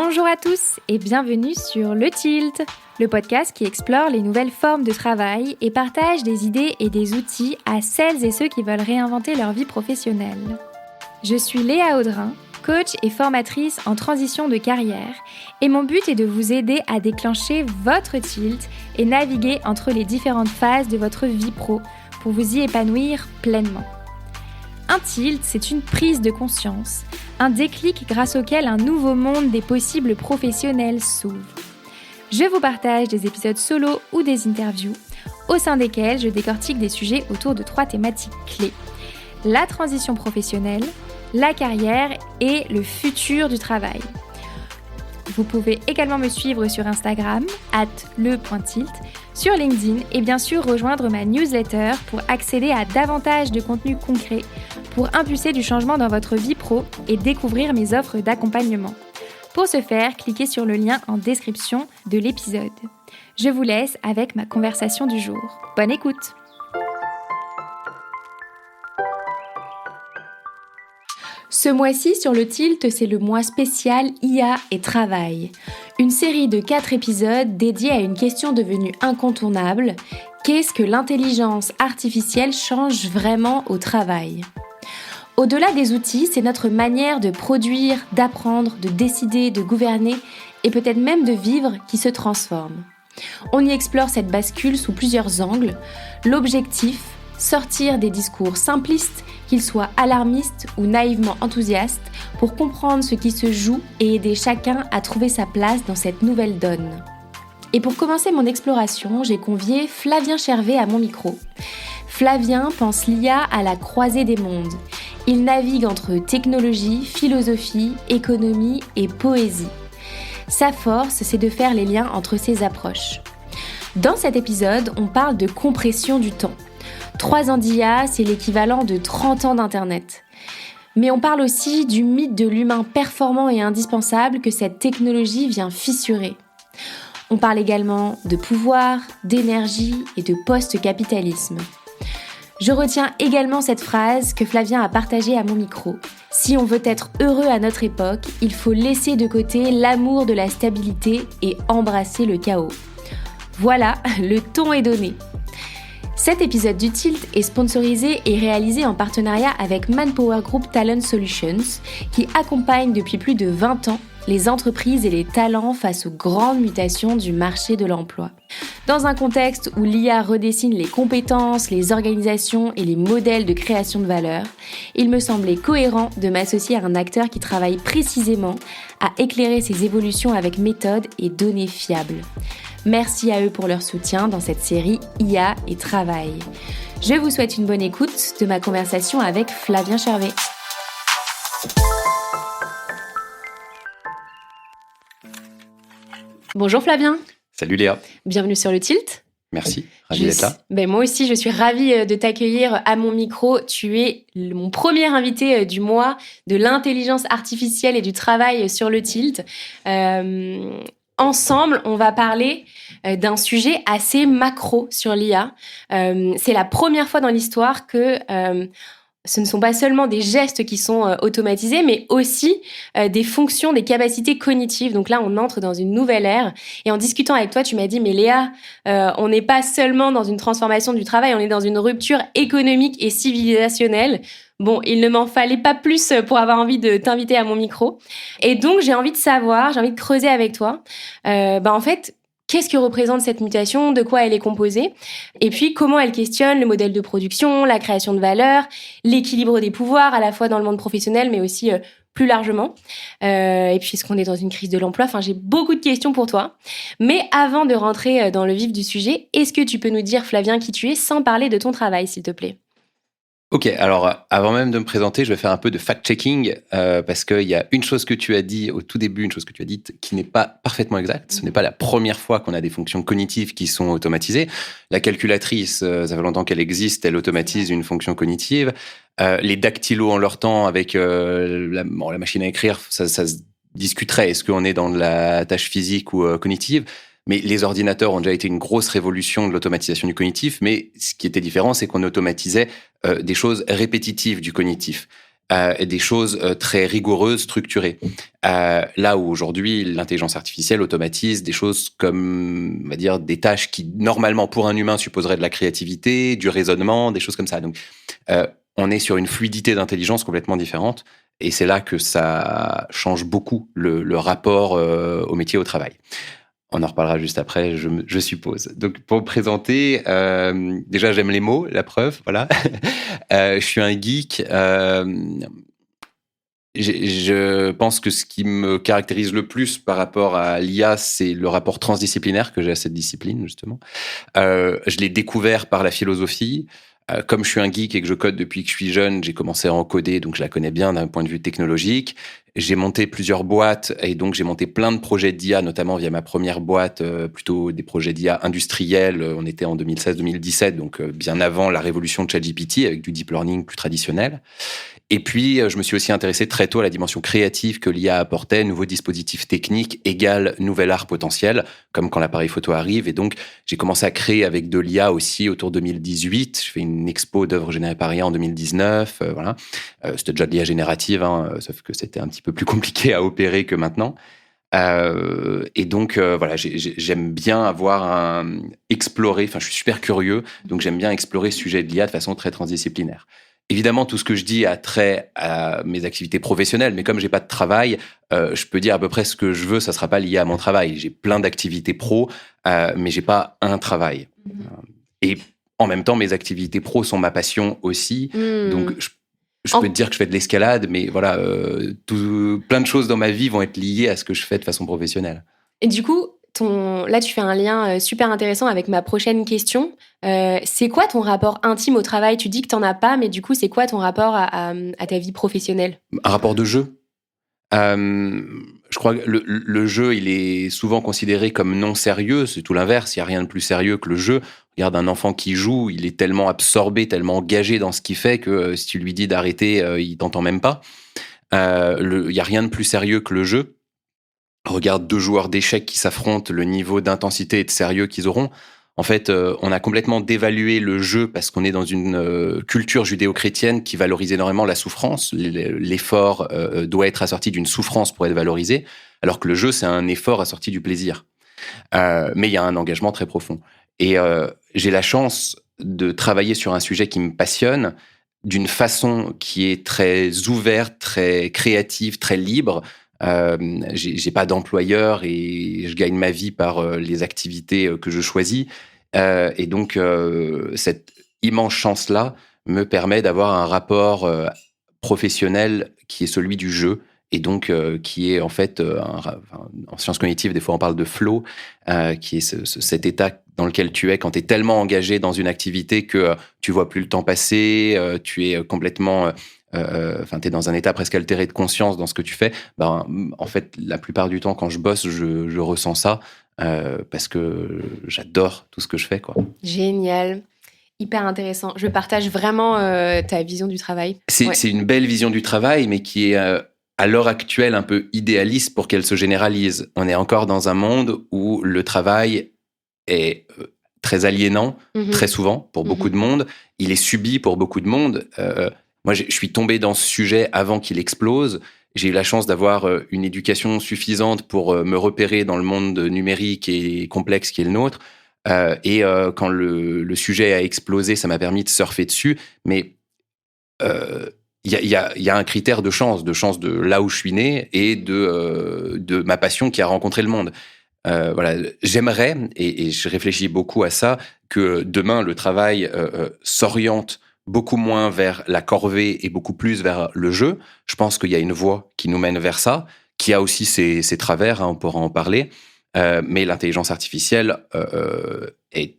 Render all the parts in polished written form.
Bonjour à tous et bienvenue sur Le Tilt, le podcast qui explore les nouvelles formes de travail et partage des idées et des outils à celles et ceux qui veulent réinventer leur vie professionnelle. Je suis Léa Audrin, coach et formatrice en transition de carrière et mon but est de vous aider à déclencher votre tilt et naviguer entre les différentes phases de votre vie pro pour vous y épanouir pleinement. Un tilt, c'est une prise de conscience, un déclic grâce auquel un nouveau monde des possibles professionnels s'ouvre. Je vous partage des épisodes solo ou des interviews, au sein desquels je décortique des sujets autour de 3 thématiques clés. La transition professionnelle, la carrière et le futur du travail. Vous pouvez également me suivre sur Instagram, @le.tilt, sur LinkedIn et bien sûr rejoindre ma newsletter pour accéder à davantage de contenu concret, pour impulser du changement dans votre vie pro et découvrir mes offres d'accompagnement. Pour ce faire, cliquez sur le lien en description de l'épisode. Je vous laisse avec ma conversation du jour. Bonne écoute! Ce mois-ci sur le Tilt, c'est le mois spécial IA et travail. Une série de 4 épisodes dédiés à une question devenue incontournable. Qu'est-ce que l'intelligence artificielle change vraiment au travail ? Au-delà des outils, c'est notre manière de produire, d'apprendre, de décider, de gouverner et peut-être même de vivre qui se transforme. On y explore cette bascule sous plusieurs angles. L'objectif, sortir des discours simplistes, qu'ils soient alarmistes ou naïvement enthousiastes, pour comprendre ce qui se joue et aider chacun à trouver sa place dans cette nouvelle donne. Et pour commencer mon exploration, j'ai convié Flavien Chervet à mon micro. Flavien pense l'IA à la croisée des mondes. Il navigue entre technologie, philosophie, économie et poésie. Sa force, c'est de faire les liens entre ces approches. Dans cet épisode, on parle de compression du temps. 3 ans d'IA, c'est l'équivalent de 30 ans d'Internet. Mais on parle aussi du mythe de l'humain performant et indispensable que cette technologie vient fissurer. On parle également de pouvoir, d'énergie et de post-capitalisme. Je retiens également cette phrase que Flavien a partagée à mon micro. Si on veut être heureux à notre époque, il faut laisser de côté l'amour de la stabilité et embrasser le chaos. Voilà, le ton est donné. Cet épisode du Tilt est sponsorisé et réalisé en partenariat avec Manpower Group Talent Solutions, qui accompagne depuis plus de 20 ans les entreprises et les talents face aux grandes mutations du marché de l'emploi. Dans un contexte où l'IA redessine les compétences, les organisations et les modèles de création de valeur, il me semblait cohérent de m'associer à un acteur qui travaille précisément à éclairer ces évolutions avec méthode et données fiables. Merci à eux pour leur soutien dans cette série IA et travail. Je vous souhaite une bonne écoute de ma conversation avec Flavien Chervet. Bonjour Flavien. Salut Léa. Bienvenue sur le Tilt. Merci, ravi d'être là. Moi aussi, je suis ravie de t'accueillir à mon micro. Tu es mon premier invité du mois de l'intelligence artificielle et du travail sur le Tilt. Ensemble, on va parler d'un sujet assez macro sur l'IA. C'est la première fois dans l'histoire que ce ne sont pas seulement des gestes qui sont automatisés, mais aussi des fonctions, des capacités cognitives. Donc là, on entre dans une nouvelle ère. Et en discutant avec toi, tu m'as dit, mais Léa, on n'est pas seulement dans une transformation du travail, on est dans une rupture économique et civilisationnelle. Bon, il ne m'en fallait pas plus pour avoir envie de t'inviter à mon micro. Et donc, j'ai envie de creuser avec toi. En fait, qu'est-ce que représente cette mutation? De quoi elle est composée? Et puis, comment elle questionne le modèle de production, la création de valeur, l'équilibre des pouvoirs, à la fois dans le monde professionnel, mais aussi plus largement. Et puis, est-ce qu'on est dans une crise de l'emploi? Enfin, j'ai beaucoup de questions pour toi. Mais avant de rentrer dans le vif du sujet, est-ce que tu peux nous dire, Flavien, qui tu es, sans parler de ton travail, s'il te plaît? Ok, alors avant même de me présenter, je vais faire un peu de fact-checking parce qu'il y a une chose que tu as dit au tout début, une chose que tu as dite qui n'est pas parfaitement exacte. Ce n'est pas la première fois qu'on a des fonctions cognitives qui sont automatisées. La calculatrice, ça fait longtemps qu'elle existe, elle automatise une fonction cognitive. Les dactylos en leur temps avec la machine à écrire, ça se discuterait. Est-ce qu'on est dans de la tâche physique ou cognitive ? Mais les ordinateurs ont déjà été une grosse révolution de l'automatisation du cognitif. Mais ce qui était différent, c'est qu'on automatisait des choses répétitives du cognitif. et des choses très rigoureuses, structurées. Là où aujourd'hui, l'intelligence artificielle automatise des choses comme, on va dire, des tâches qui, normalement, pour un humain, supposeraient de la créativité, du raisonnement, des choses comme ça. Donc, on est sur une fluidité d'intelligence complètement différente. Et c'est là que ça change beaucoup le rapport au métier, au travail. On en reparlera juste après, je suppose. Donc, pour me présenter, déjà, j'aime les mots, la preuve, voilà. Je suis un geek. Je pense que ce qui me caractérise le plus par rapport à l'IA, c'est le rapport transdisciplinaire que j'ai à cette discipline, justement. Je l'ai découvert par la philosophie. Comme je suis un geek et que je code depuis que je suis jeune, j'ai commencé à en coder, donc je la connais bien d'un point de vue technologique. J'ai monté plusieurs boîtes et donc j'ai monté plein de projets d'IA, notamment via ma première boîte, plutôt des projets d'IA industriels. On était en 2016-2017, donc bien avant la révolution de ChatGPT avec du deep learning plus traditionnel. Et puis, je me suis aussi intéressé très tôt à la dimension créative que l'IA apportait, nouveaux dispositifs techniques égale nouvel art potentiel, comme quand l'appareil photo arrive. Et donc, j'ai commencé à créer avec de l'IA aussi autour de 2018. Je fais une expo d'œuvres générées par IA en 2019. Voilà. C'était déjà de l'IA générative, hein, sauf que c'était un petit peu plus compliqué à opérer que maintenant. Et donc, voilà, j'aime bien explorer, enfin, je suis super curieux, donc j'aime bien explorer ce sujet de l'IA de façon très transdisciplinaire. Évidemment, tout ce que je dis a trait à mes activités professionnelles, mais comme j'ai pas de travail, je peux dire à peu près ce que je veux, ça sera pas lié à mon travail. J'ai plein d'activités pro, mais j'ai pas un travail. Et en même temps, mes activités pro sont ma passion aussi. Donc, je peux te dire que je fais de l'escalade, mais voilà, plein de choses dans ma vie vont être liées à ce que je fais de façon professionnelle. Et du coup, là, tu fais un lien super intéressant avec ma prochaine question. C'est quoi ton rapport intime au travail? Tu dis que t'en as pas, mais du coup, c'est quoi ton rapport à ta vie professionnelle? Un rapport de jeu. Je crois que le jeu, il est souvent considéré comme non sérieux. C'est tout l'inverse. Il n'y a rien de plus sérieux que le jeu. Regarde un enfant qui joue, il est tellement absorbé, tellement engagé dans ce qu'il fait que si tu lui dis d'arrêter, il t'entend même pas. Il n'y a rien de plus sérieux que le jeu. Regarde deux joueurs d'échecs qui s'affrontent, le niveau d'intensité et de sérieux qu'ils auront. En fait, on a complètement dévalué le jeu parce qu'on est dans une culture judéo-chrétienne qui valorise énormément la souffrance. L'effort doit être assorti d'une souffrance pour être valorisé, alors que le jeu, c'est un effort assorti du plaisir. Mais il y a un engagement très profond. Et j'ai la chance de travailler sur un sujet qui me passionne d'une façon qui est très ouverte, très créative, très libre. J'ai pas d'employeur et je gagne ma vie par les activités que je choisis. Et donc, cette immense chance-là me permet d'avoir un rapport professionnel qui est celui du jeu et donc qui est en fait, en sciences cognitives, des fois on parle de flow, qui est cet état dans lequel tu es quand tu es tellement engagé dans une activité que tu vois plus le temps passer, tu es complètement... t'es dans un état presque altéré de conscience dans ce que tu fais. En fait, la plupart du temps, quand je bosse, je ressens ça parce que j'adore tout ce que je fais, quoi. Génial. Hyper intéressant. Je partage vraiment ta vision du travail. C'est une belle vision du travail, mais qui est à l'heure actuelle un peu idéaliste pour qu'elle se généralise. On est encore dans un monde où le travail est très aliénant, très souvent, pour beaucoup de monde. Il est subi pour beaucoup de monde. Moi, je suis tombé dans ce sujet avant qu'il explose. J'ai eu la chance d'avoir une éducation suffisante pour me repérer dans le monde numérique et complexe qui est le nôtre. Et quand le sujet a explosé, ça m'a permis de surfer dessus. Mais il y a un critère de chance de là où je suis né et de ma passion qui a rencontré le monde. Voilà, j'aimerais, et je réfléchis beaucoup à ça, que demain, le travail s'oriente beaucoup moins vers la corvée et beaucoup plus vers le jeu. Je pense qu'il y a une voie qui nous mène vers ça, qui a aussi ses travers, hein, on pourra en parler. Mais l'intelligence artificielle est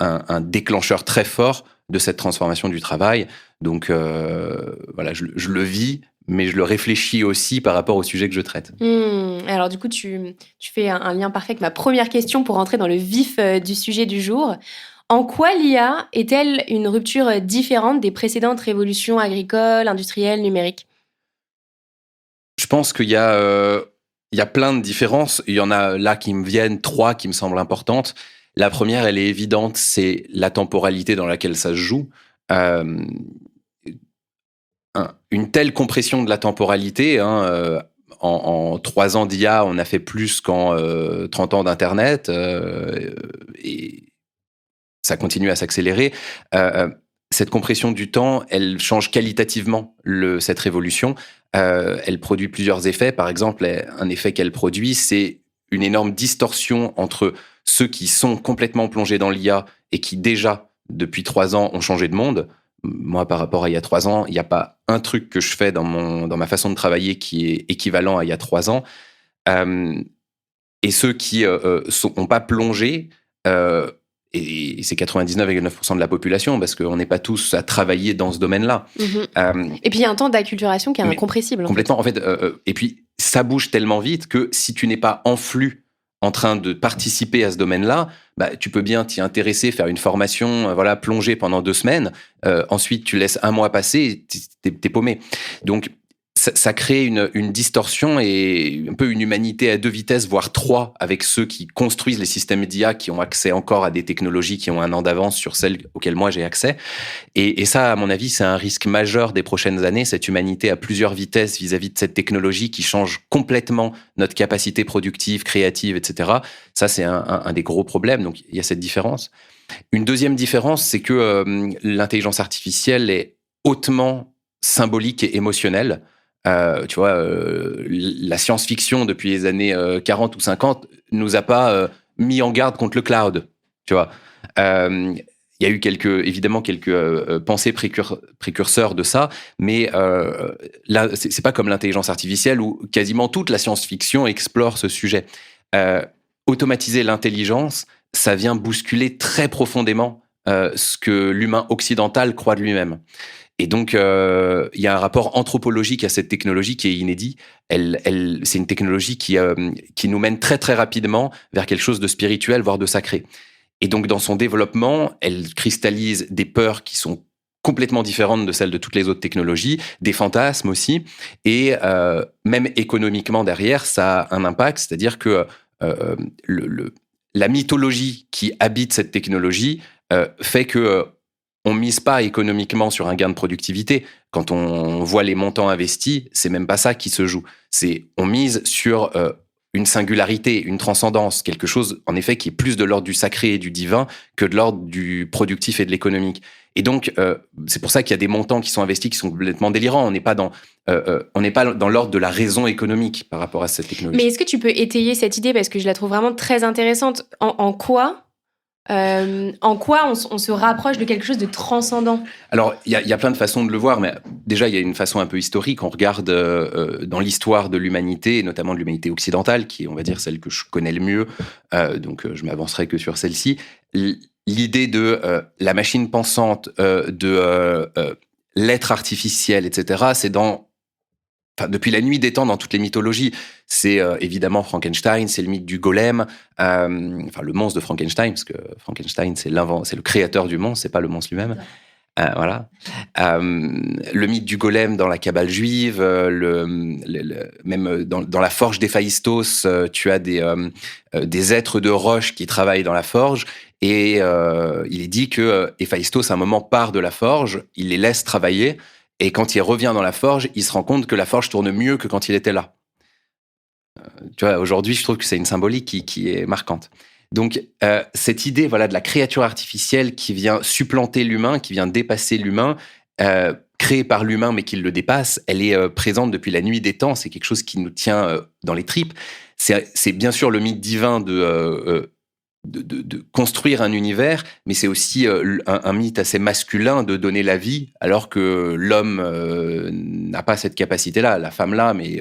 un déclencheur très fort de cette transformation du travail. Donc voilà, je le vis, mais je le réfléchis aussi par rapport au sujet que je traite. Alors du coup, tu fais un lien parfait avec ma première question pour rentrer dans le vif du sujet du jour. En quoi l'IA est-elle une rupture différente des précédentes révolutions agricoles, industrielles, numériques? Je pense qu'il y a plein de différences. Il y en a là qui me viennent, 3 qui me semblent importantes. La première, elle est évidente, c'est la temporalité dans laquelle ça se joue. Un une telle compression de la temporalité. En 3 ans d'IA, on a fait plus qu'en 30 ans d'Internet, et ça continue à s'accélérer. Cette compression du temps, elle change qualitativement cette révolution. Elle produit plusieurs effets. Par exemple, un effet qu'elle produit, c'est une énorme distorsion entre ceux qui sont complètement plongés dans l'IA et qui déjà, depuis 3 ans, ont changé de monde. Moi, par rapport à il y a 3 ans, il n'y a pas un truc que je fais dans ma façon de travailler qui est équivalent à il y a 3 ans. Et ceux qui n'ont pas plongé, et c'est 99,9% de la population, parce qu'on n'est pas tous à travailler dans ce domaine-là. Et puis, il y a un temps d'acculturation qui est incompressible. Complètement. En fait, et puis, ça bouge tellement vite que si tu n'es pas en flux en train de participer à ce domaine-là, tu peux bien t'y intéresser, faire une formation, plonger pendant 2 semaines. Ensuite, tu laisses 1 mois passer, t'es paumé. Donc, ça crée une distorsion et un peu une humanité à 2 vitesses, voire 3, avec ceux qui construisent les systèmes d'IA, qui ont accès encore à des technologies qui ont 1 an d'avance sur celles auxquelles moi j'ai accès. Et ça, à mon avis, c'est un risque majeur des prochaines années, cette humanité à plusieurs vitesses vis-à-vis de cette technologie qui change complètement notre capacité productive, créative, etc. Ça, c'est un des gros problèmes. Donc, il y a cette différence. Une deuxième différence, c'est que l'intelligence artificielle est hautement symbolique et émotionnelle. Tu vois, la science-fiction depuis les années 40 ou 50 nous a pas mis en garde contre le cloud. Tu vois, il y a eu évidemment quelques pensées précurseurs de ça, mais là, c'est pas comme l'intelligence artificielle où quasiment toute la science-fiction explore ce sujet. Automatiser l'intelligence, ça vient bousculer très profondément ce que l'humain occidental croit de lui-même. Et donc, il y a un rapport anthropologique à cette technologie qui est inédit. C'est une technologie qui nous mène très, très rapidement vers quelque chose de spirituel, voire de sacré. Et donc, dans son développement, elle cristallise des peurs qui sont complètement différentes de celles de toutes les autres technologies, des fantasmes aussi. Et même économiquement, derrière, ça a un impact. C'est-à-dire que la mythologie qui habite cette technologie fait que on mise pas économiquement sur un gain de productivité. Quand on voit les montants investis, c'est même pas ça qui se joue. On mise sur une singularité, une transcendance, quelque chose, en effet, qui est plus de l'ordre du sacré et du divin que de l'ordre du productif et de l'économique. Et donc, c'est pour ça qu'il y a des montants qui sont investis qui sont complètement délirants. On n'est pas dans l'ordre de la raison économique par rapport à cette technologie. Mais est-ce que tu peux étayer cette idée, parce que je la trouve vraiment très intéressante. En quoi on se rapproche de quelque chose de transcendant? Alors, il y a plein de façons de le voir, mais déjà, il y a une façon un peu historique. On regarde dans l'histoire de l'humanité, et notamment de l'humanité occidentale, qui est, on va dire, celle que je connais le mieux, donc je m'avancerai que sur celle-ci. L'idée de la machine pensante, de l'être artificiel, etc., c'est depuis la nuit des temps, dans toutes les mythologies. C'est évidemment Frankenstein, c'est le mythe du golem, le monstre de Frankenstein, parce que Frankenstein, c'est le créateur du monstre, c'est pas le monstre lui-même. Voilà. Le mythe du golem dans la Kabbale juive, même dans la forge d'Héphaïstos, tu as des êtres de roche qui travaillent dans la forge, et il est dit que Héphaïstos, à un moment, part de la forge, il les laisse travailler, et quand il revient dans la forge, il se rend compte que la forge tourne mieux que quand il était là. Tu vois, aujourd'hui, je trouve que c'est une symbolique qui est marquante. Donc, cette idée, de la créature artificielle qui vient supplanter l'humain, qui vient dépasser l'humain, créée par l'humain mais qui le dépasse, elle est présente depuis la nuit des temps. C'est quelque chose qui nous tient dans les tripes. C'est bien sûr le mythe divin de construire un univers, mais c'est aussi un mythe assez masculin de donner la vie, alors que l'homme n'a pas cette capacité-là. La femme là, mais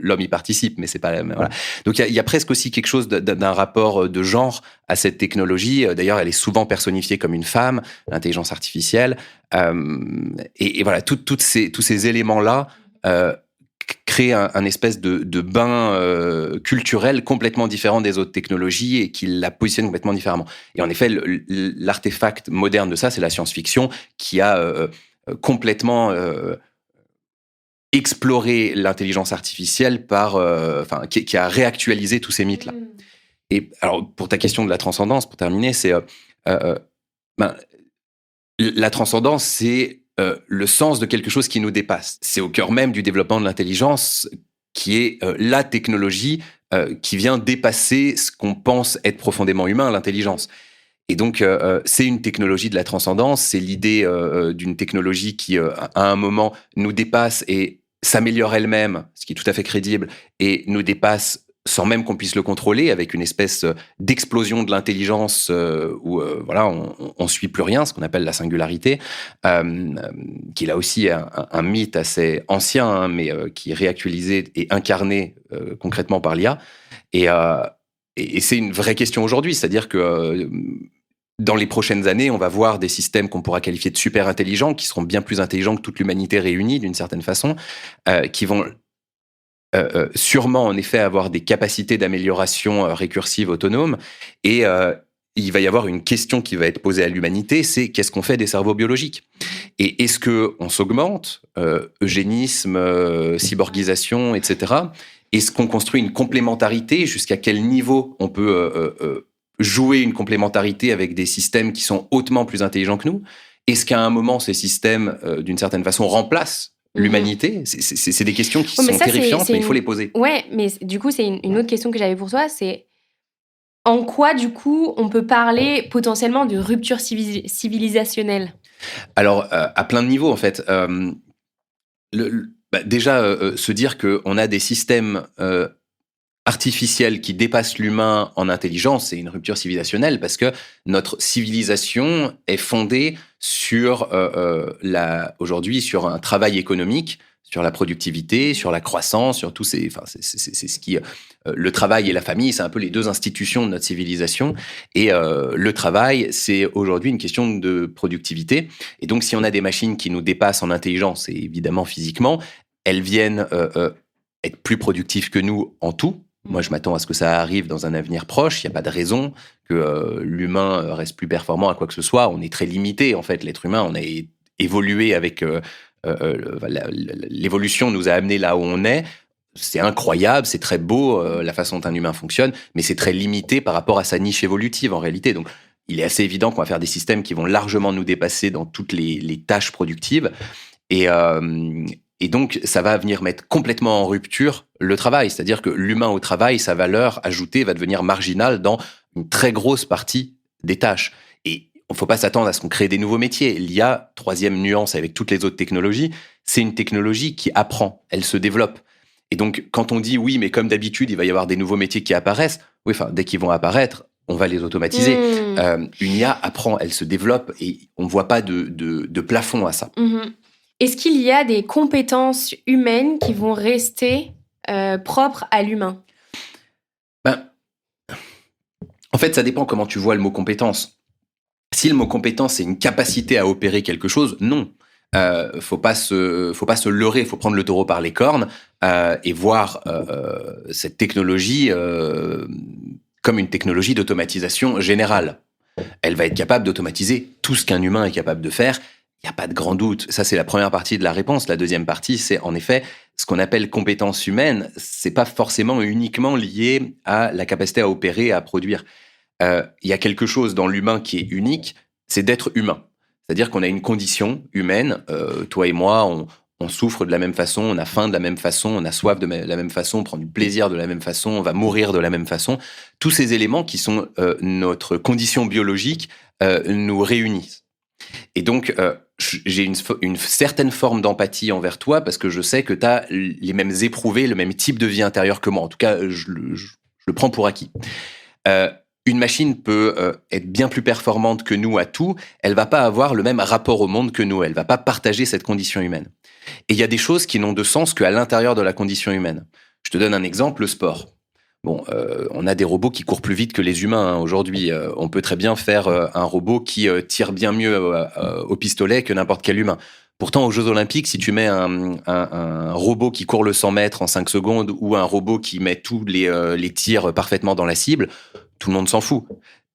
l'homme y participe, mais c'est pas la même. Voilà. Donc il y a presque aussi quelque chose d'un rapport de genre à cette technologie. D'ailleurs, elle est souvent personnifiée comme une femme, l'intelligence artificielle. Et voilà, tous ces éléments-là créer un espèce de bain culturel complètement différent des autres technologies et qui la positionne complètement différemment. Et en effet, l'artefact moderne de ça, c'est la science-fiction qui a complètement exploré l'intelligence artificielle qui a réactualisé tous ces mythes-là. Et alors, pour ta question de la transcendance, pour terminer, c'est la transcendance, c'est le sens de quelque chose qui nous dépasse. C'est au cœur même du développement de l'intelligence qui est la technologie qui vient dépasser ce qu'on pense être profondément humain, l'intelligence. Et donc, c'est une technologie de la transcendance, c'est l'idée d'une technologie qui, à un moment, nous dépasse et s'améliore elle-même, ce qui est tout à fait crédible, et nous dépasse sans même qu'on puisse le contrôler, avec une espèce d'explosion de l'intelligence où voilà, on suit plus rien, ce qu'on appelle la singularité, qui est là aussi un mythe assez ancien, hein, mais qui est réactualisé et incarné concrètement par l'IA. Et c'est une vraie question aujourd'hui, c'est-à-dire que dans les prochaines années, on va voir des systèmes qu'on pourra qualifier de super intelligents, qui seront bien plus intelligents que toute l'humanité réunie d'une certaine façon, qui vont sûrement en effet avoir des capacités d'amélioration récursive autonomes. Et il va y avoir une question qui va être posée à l'humanité, c'est qu'est-ce qu'on fait des cerveaux biologiques ? Et est-ce qu'on s'augmente, eugénisme, cyborgisation, etc. Est-ce qu'on construit une complémentarité ? Jusqu'à quel niveau on peut jouer une complémentarité avec des systèmes qui sont hautement plus intelligents que nous ? Est-ce qu'à un moment, ces systèmes, d'une certaine façon, remplacent l'humanité ? C'est des questions qui sont terrifiantes, mais il faut les poser. Ouais, mais du coup, c'est une autre question que j'avais pour toi, c'est en quoi, du coup, on peut parler potentiellement de rupture civilisationnelle ? Alors, à plein de niveaux, en fait. Déjà, se dire qu'on a des systèmes artificiels qui dépassent l'humain en intelligence, c'est une rupture civilisationnelle, parce que notre civilisation est fondée sur aujourd'hui sur un travail économique, sur la productivité, sur la croissance, sur tous ces, enfin c'est ce qui le travail et la famille, c'est un peu les deux institutions de notre civilisation. Et le travail, c'est aujourd'hui une question de productivité. Et donc, si on a des machines qui nous dépassent en intelligence et évidemment physiquement, elles viennent être plus productives que nous en tout. Moi, je m'attends à ce que ça arrive dans un avenir proche. Il n'y a pas de raison que l'humain reste plus performant à quoi que ce soit. On est très limité, en fait, l'être humain. On a évolué avec... l'évolution nous a amené là où on est. C'est incroyable, c'est très beau, la façon dont un humain fonctionne, mais c'est très limité par rapport à sa niche évolutive, en réalité. Donc, il est assez évident qu'on va faire des systèmes qui vont largement nous dépasser dans toutes les tâches productives. Et donc, ça va venir mettre complètement en rupture le travail. C'est-à-dire que l'humain au travail, sa valeur ajoutée va devenir marginale dans une très grosse partie des tâches. Et il ne faut pas s'attendre à ce qu'on crée des nouveaux métiers. L'IA, troisième nuance avec toutes les autres technologies, c'est une technologie qui apprend, elle se développe. Et donc, quand on dit oui, mais comme d'habitude, il va y avoir des nouveaux métiers qui apparaissent, oui, enfin, dès qu'ils vont apparaître, on va les automatiser. Une IA apprend, elle se développe et on ne voit pas de plafond à ça. Est-ce qu'il y a des compétences humaines qui vont rester propres à l'humain ? En fait, ça dépend comment tu vois le mot compétence. Si le mot compétence, c'est une capacité à opérer quelque chose, non. Faut pas se leurrer, faut prendre le taureau par les cornes et voir cette technologie comme une technologie d'automatisation générale. Elle va être capable d'automatiser tout ce qu'un humain est capable de faire. Il n'y a pas de grand doute. Ça, c'est la première partie de la réponse. La deuxième partie, c'est en effet ce qu'on appelle compétence humaine. C'est pas forcément uniquement lié à la capacité à opérer, à produire. Il y a quelque chose dans l'humain qui est unique, c'est d'être humain. C'est-à-dire qu'on a une condition humaine. Toi et moi, on souffre de la même façon, on a faim de la même façon, on a soif de la même façon, on prend du plaisir de la même façon, on va mourir de la même façon. Tous ces éléments qui sont notre condition biologique nous réunissent. Et donc, j'ai une certaine forme d'empathie envers toi parce que je sais que tu as les mêmes éprouvés, le même type de vie intérieure que moi. En tout cas, je le prends pour acquis. Une machine peut être bien plus performante que nous à tout. Elle va pas avoir le même rapport au monde que nous. Elle va pas partager cette condition humaine. Et il y a des choses qui n'ont de sens qu'à l'intérieur de la condition humaine. Je te donne un exemple, le sport. Bon, on a des robots qui courent plus vite que les humains aujourd'hui. On peut très bien faire un robot qui tire bien mieux au pistolet que n'importe quel humain. Pourtant, aux Jeux Olympiques, si tu mets un robot qui court le 100 mètres en 5 secondes ou un robot qui met tous les tirs parfaitement dans la cible, tout le monde s'en fout.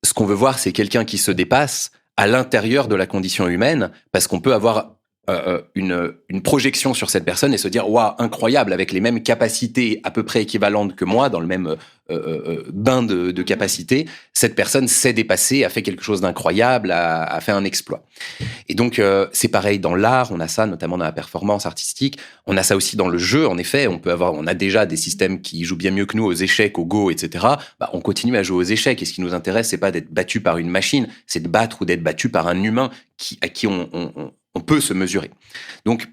Ce qu'on veut voir, c'est quelqu'un qui se dépasse à l'intérieur de la condition humaine, parce qu'on peut avoir une projection sur cette personne et se dire waouh, incroyable, avec les mêmes capacités à peu près équivalentes que moi, dans le même bain de capacités, cette personne s'est dépassée, a fait quelque chose d'incroyable, a fait un exploit. Et donc c'est pareil dans l'art, on a ça notamment dans la performance artistique, on a ça aussi dans le jeu. En effet, on a déjà des systèmes qui jouent bien mieux que nous aux échecs, au Go, etc. On continue à jouer aux échecs, et ce qui nous intéresse, c'est pas d'être battu par une machine, c'est de battre ou d'être battu par un humain à qui on peut se mesurer. Donc,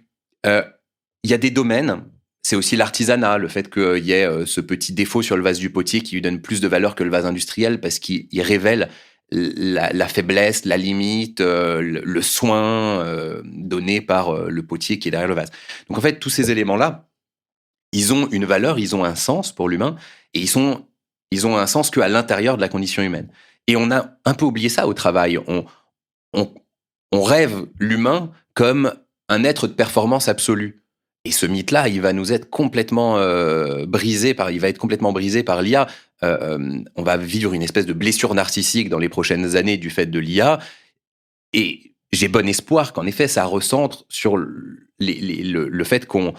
il y a des domaines, c'est aussi l'artisanat, le fait qu'il y ait ce petit défaut sur le vase du potier qui lui donne plus de valeur que le vase industriel, parce qu'il révèle la faiblesse, la limite, le soin donné par le potier qui est derrière le vase. Donc en fait, tous ces éléments-là, ils ont une valeur, ils ont un sens pour l'humain, et ils ont un sens qu'à l'intérieur de la condition humaine. Et on a un peu oublié ça au travail. On rêve l'humain comme un être de performance absolue. Et ce mythe-là, il va nous être complètement brisé par l'IA. On va vivre une espèce de blessure narcissique dans les prochaines années du fait de l'IA. Et j'ai bon espoir qu'en effet, ça recentre sur le fait qu'on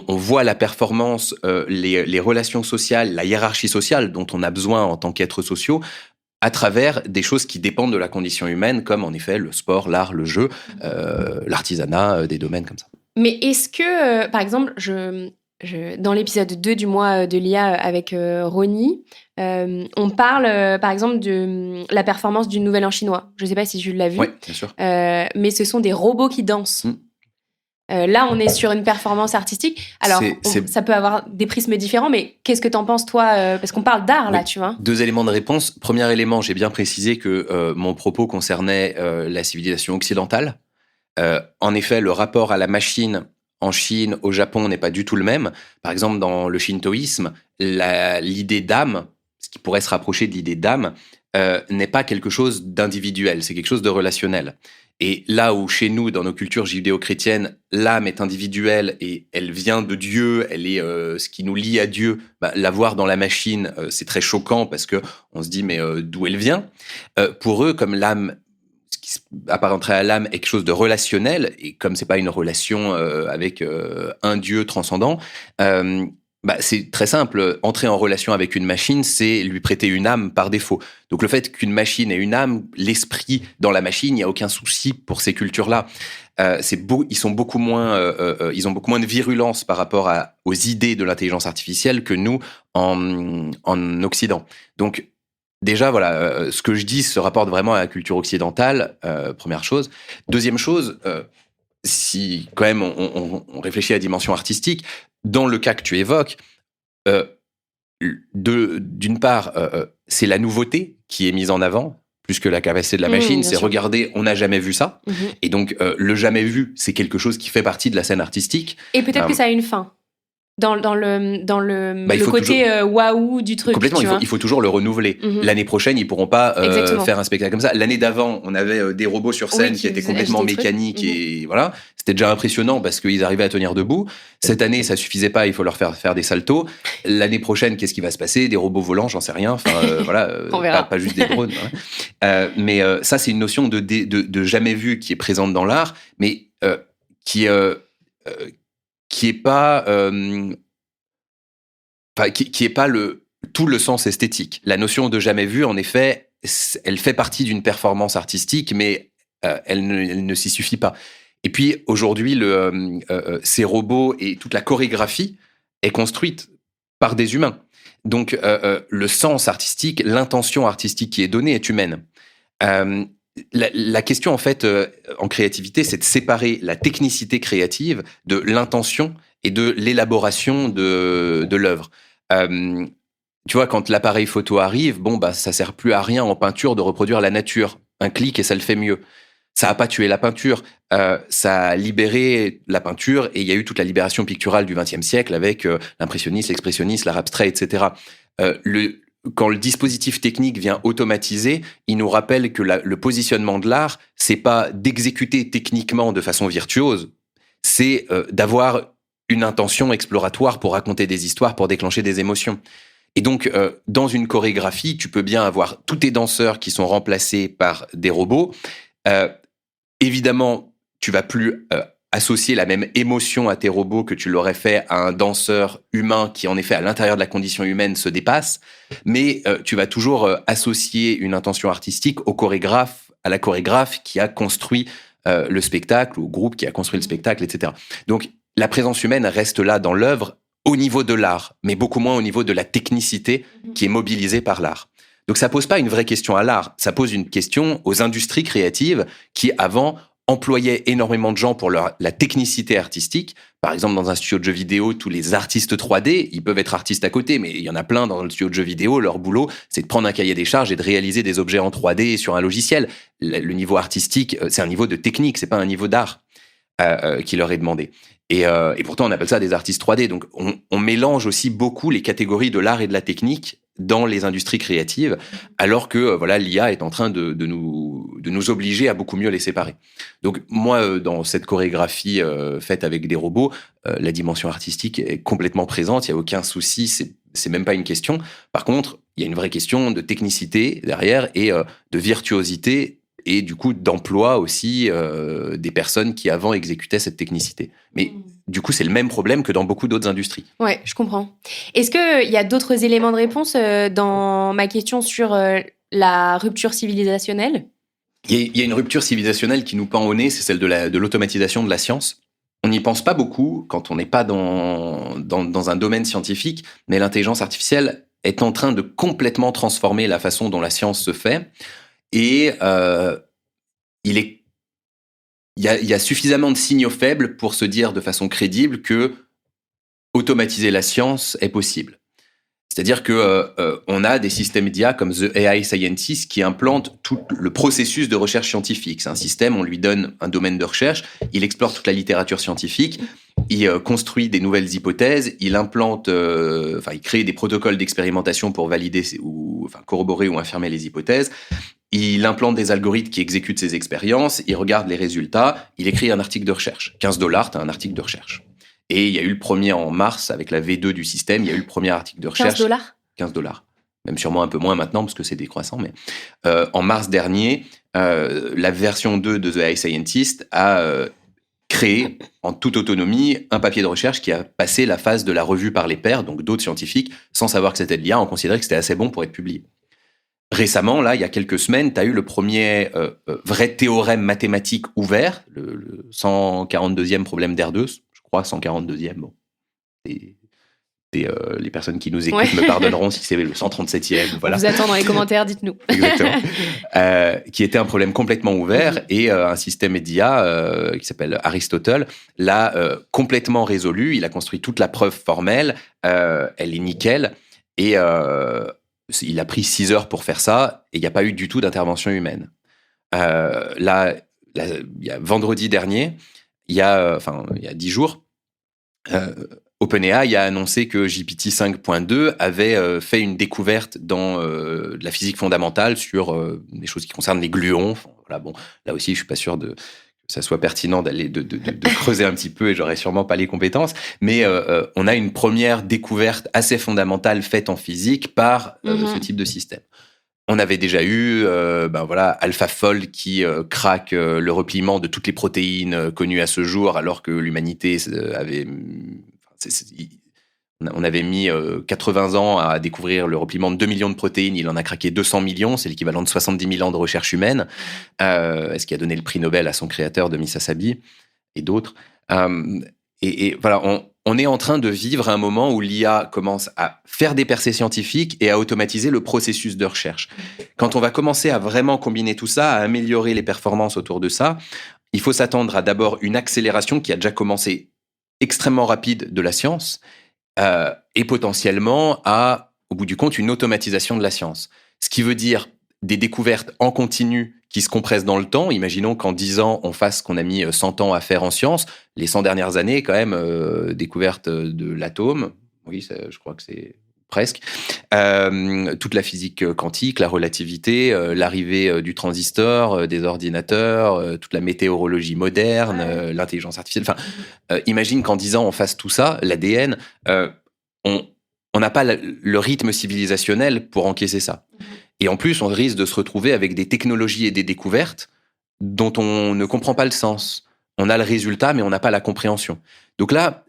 voit la performance, les relations sociales, la hiérarchie sociale dont on a besoin en tant qu'êtres sociaux, à travers des choses qui dépendent de la condition humaine, comme en effet le sport, l'art, le jeu, l'artisanat, des domaines comme ça. Mais est-ce que, par exemple, dans l'épisode 2 du mois de l'IA avec Ronnie, on parle, par exemple, de la performance du Nouvel An chinois. Je ne sais pas si Jules l'a vu. Oui, bien sûr. Mais ce sont des robots qui dansent. Là, on est sur une performance artistique. Alors, ça peut avoir des prismes différents, mais qu'est-ce que t'en penses, toi parce qu'on parle d'art, là, tu vois. 2 éléments de réponse. Premier élément, j'ai bien précisé que mon propos concernait la civilisation occidentale. En effet, le rapport à la machine en Chine, au Japon, n'est pas du tout le même. Par exemple, dans le shintoïsme, l'idée d'âme, ce qui pourrait se rapprocher de l'idée d'âme, n'est pas quelque chose d'individuel, c'est quelque chose de relationnel. Et là où chez nous, dans nos cultures judéo-chrétiennes, l'âme est individuelle et elle vient de Dieu, elle est ce qui nous lie à Dieu, la voir dans la machine, c'est très choquant parce que on se dit mais d'où elle vient. Pour eux, comme l'âme, ce qui apparenterait à l'âme est quelque chose de relationnel, et comme c'est pas une relation avec un Dieu transcendant, c'est très simple. Entrer en relation avec une machine, c'est lui prêter une âme par défaut. Donc le fait qu'une machine ait une âme, l'esprit dans la machine, il n'y a aucun souci pour ces cultures-là. Ils ont beaucoup moins de virulence par rapport aux idées de l'intelligence artificielle que nous en Occident. Donc déjà, voilà, ce que je dis se rapporte vraiment à la culture occidentale, première chose. Deuxième chose, si quand même on réfléchit à la dimension artistique, dans le cas que tu évoques, d'une part, c'est la nouveauté qui est mise en avant, plus que la capacité de la machine. C'est regarder, on n'a jamais vu ça. Et donc, le jamais vu, c'est quelque chose qui fait partie de la scène artistique. Et peut-être que ça a une fin. Dans le côté waouh du truc. Complètement, il faut toujours le renouveler. L'année prochaine, ils pourront pas faire un spectacle comme ça. L'année d'avant, on avait des robots sur scène qui étaient complètement mécaniques et voilà. C'était déjà impressionnant parce qu'ils arrivaient à tenir debout. Cette année, ça suffisait pas, il faut leur faire des saltos. L'année prochaine, qu'est-ce qui va se passer? Des robots volants, j'en sais rien. Enfin, voilà, pas juste des drones. Voilà. Mais ça, c'est une notion de jamais vu qui est présente dans l'art, mais qui est pas qui est pas tout le sens esthétique. La notion de jamais vu, en effet, elle fait partie d'une performance artistique, mais elle ne s'y suffit pas. Et puis aujourd'hui, ces robots et toute la chorégraphie est construite par des humains. Donc le sens artistique, l'intention artistique qui est donnée est humaine. La question, en fait, en créativité, c'est de séparer la technicité créative de l'intention et de l'élaboration de l'œuvre. Tu vois, quand l'appareil photo arrive, ça sert plus à rien en peinture de reproduire la nature. Un clic et ça le fait mieux. Ça a pas tué la peinture, ça a libéré la peinture, et il y a eu toute la libération picturale du XXe siècle avec l'impressionnisme, l'expressionnisme, l'art abstrait, etc. Quand le dispositif technique vient automatiser, il nous rappelle que le positionnement de l'art, c'est pas d'exécuter techniquement de façon virtuose, c'est d'avoir une intention exploratoire pour raconter des histoires, pour déclencher des émotions. Et donc, dans une chorégraphie, tu peux bien avoir tous tes danseurs qui sont remplacés par des robots. Évidemment, tu vas plus associer la même émotion à tes robots que tu l'aurais fait à un danseur humain qui, en effet, à l'intérieur de la condition humaine, se dépasse. Mais tu vas toujours associer une intention artistique au chorégraphe, à la chorégraphe qui a construit le spectacle, au groupe qui a construit le spectacle, etc. Donc, la présence humaine reste là dans l'œuvre au niveau de l'art, mais beaucoup moins au niveau de la technicité qui est mobilisée par l'art. Donc, ça pose pas une vraie question à l'art, ça pose une question aux industries créatives qui, avant, employaient énormément de gens pour la technicité artistique. Par exemple, dans un studio de jeux vidéo, tous les artistes 3D, ils peuvent être artistes à côté, mais il y en a plein dans le studio de jeux vidéo. Leur boulot, c'est de prendre un cahier des charges et de réaliser des objets en 3D sur un logiciel. Le niveau artistique, c'est un niveau de technique, c'est pas un niveau d'art qui leur est demandé. Et pourtant, on appelle ça des artistes 3D. Donc, on mélange aussi beaucoup les catégories de l'art et de la technique dans les industries créatives, alors que l'IA est en train de nous obliger à beaucoup mieux les séparer. Donc moi, dans cette chorégraphie faite avec des robots, la dimension artistique est complètement présente, il n'y a aucun souci, c'est même pas une question. Par contre, il y a une vraie question de technicité derrière et de virtuosité et du coup d'emploi aussi des personnes qui avant exécutaient cette technicité. Mais du coup, c'est le même problème que dans beaucoup d'autres industries. Ouais, je comprends. Est-ce qu'il y a d'autres éléments de réponse dans ma question sur la rupture civilisationnelle ? Il y a une rupture civilisationnelle qui nous pend au nez, c'est celle de l'automatisation de la science. On n'y pense pas beaucoup quand on n'est pas dans un domaine scientifique, mais l'intelligence artificielle est en train de complètement transformer la façon dont la science se fait. Et il y a suffisamment de signaux faibles pour se dire de façon crédible que automatiser la science est possible. C'est-à-dire que on a des systèmes d'IA comme The AI Scientist qui implantent tout le processus de recherche scientifique. C'est un système, on lui donne un domaine de recherche, il explore toute la littérature scientifique, il construit des nouvelles hypothèses, il implante, il crée des protocoles d'expérimentation pour valider ou corroborer ou infirmer les hypothèses. Il implante des algorithmes qui exécutent ses expériences, il regarde les résultats, il écrit un article de recherche. $15, tu as un article de recherche. Et il y a eu le premier en mars, avec la V2 du système, il y a eu le premier article de recherche. $15 ? Même sûrement un peu moins maintenant, parce que c'est décroissant. Mais en mars dernier, la version 2 de The AI Scientist a créé, en toute autonomie, un papier de recherche qui a passé la phase de la revue par les pairs, donc d'autres scientifiques, sans savoir que c'était de l'IA, on considérait que c'était assez bon pour être publié. Récemment, là, il y a quelques semaines, tu as eu le premier vrai théorème mathématique ouvert, le 142e problème d'R2, je crois, 142e, bon. Les personnes qui nous écoutent me pardonneront si c'est le 137e. Voilà. On vous attend dans les commentaires, dites-nous. Exactement. Qui était un problème complètement ouvert et un système d'IA qui s'appelle Aristotle l'a complètement résolu. Il a construit toute la preuve formelle. Elle est nickel. Et il a pris 6 heures pour faire ça et il n'y a pas eu du tout d'intervention humaine. Là, il y a vendredi dernier, il y a 10 jours, OpenAI a annoncé que GPT 5.2 avait fait une découverte dans de la physique fondamentale sur des choses qui concernent les gluons. Voilà, bon, là aussi, je suis pas sûr que ça soit pertinent d'aller de creuser un petit peu et j'aurais sûrement pas les compétences. Mais on a une première découverte assez fondamentale faite en physique par ce type de système. On avait déjà eu AlphaFold qui craque le repliement de toutes les protéines connues à ce jour, alors que l'humanité avait... On avait mis 80 ans à découvrir le repliement de 2 millions de protéines. Il en a craqué 200 millions. C'est l'équivalent de 70 000 ans de recherche humaine. Ce qui a donné le prix Nobel à son créateur, Demis Hassabis, et d'autres. Et voilà, on est en train de vivre un moment où l'IA commence à faire des percées scientifiques et à automatiser le processus de recherche. Quand on va commencer à vraiment combiner tout ça, à améliorer les performances autour de ça, il faut s'attendre à d'abord une accélération qui a déjà commencé extrêmement rapide de la science et potentiellement à, au bout du compte, une automatisation de la science. Ce qui veut dire des découvertes en continu qui se compressent dans le temps. Imaginons qu'en 10 ans, on fasse ce qu'on a mis 100 ans à faire en science. Les 100 dernières années, quand même, découverte de l'atome. Oui, je crois que c'est presque. Toute la physique quantique, la relativité, l'arrivée du transistor, des ordinateurs, toute la météorologie moderne, l'intelligence artificielle. Enfin, imagine qu'en 10 ans, on fasse tout ça, l'ADN. On n'a pas le rythme civilisationnel pour encaisser ça. Et en plus, on risque de se retrouver avec des technologies et des découvertes dont on ne comprend pas le sens. on a le résultat, mais on n'a pas la compréhension. Donc là,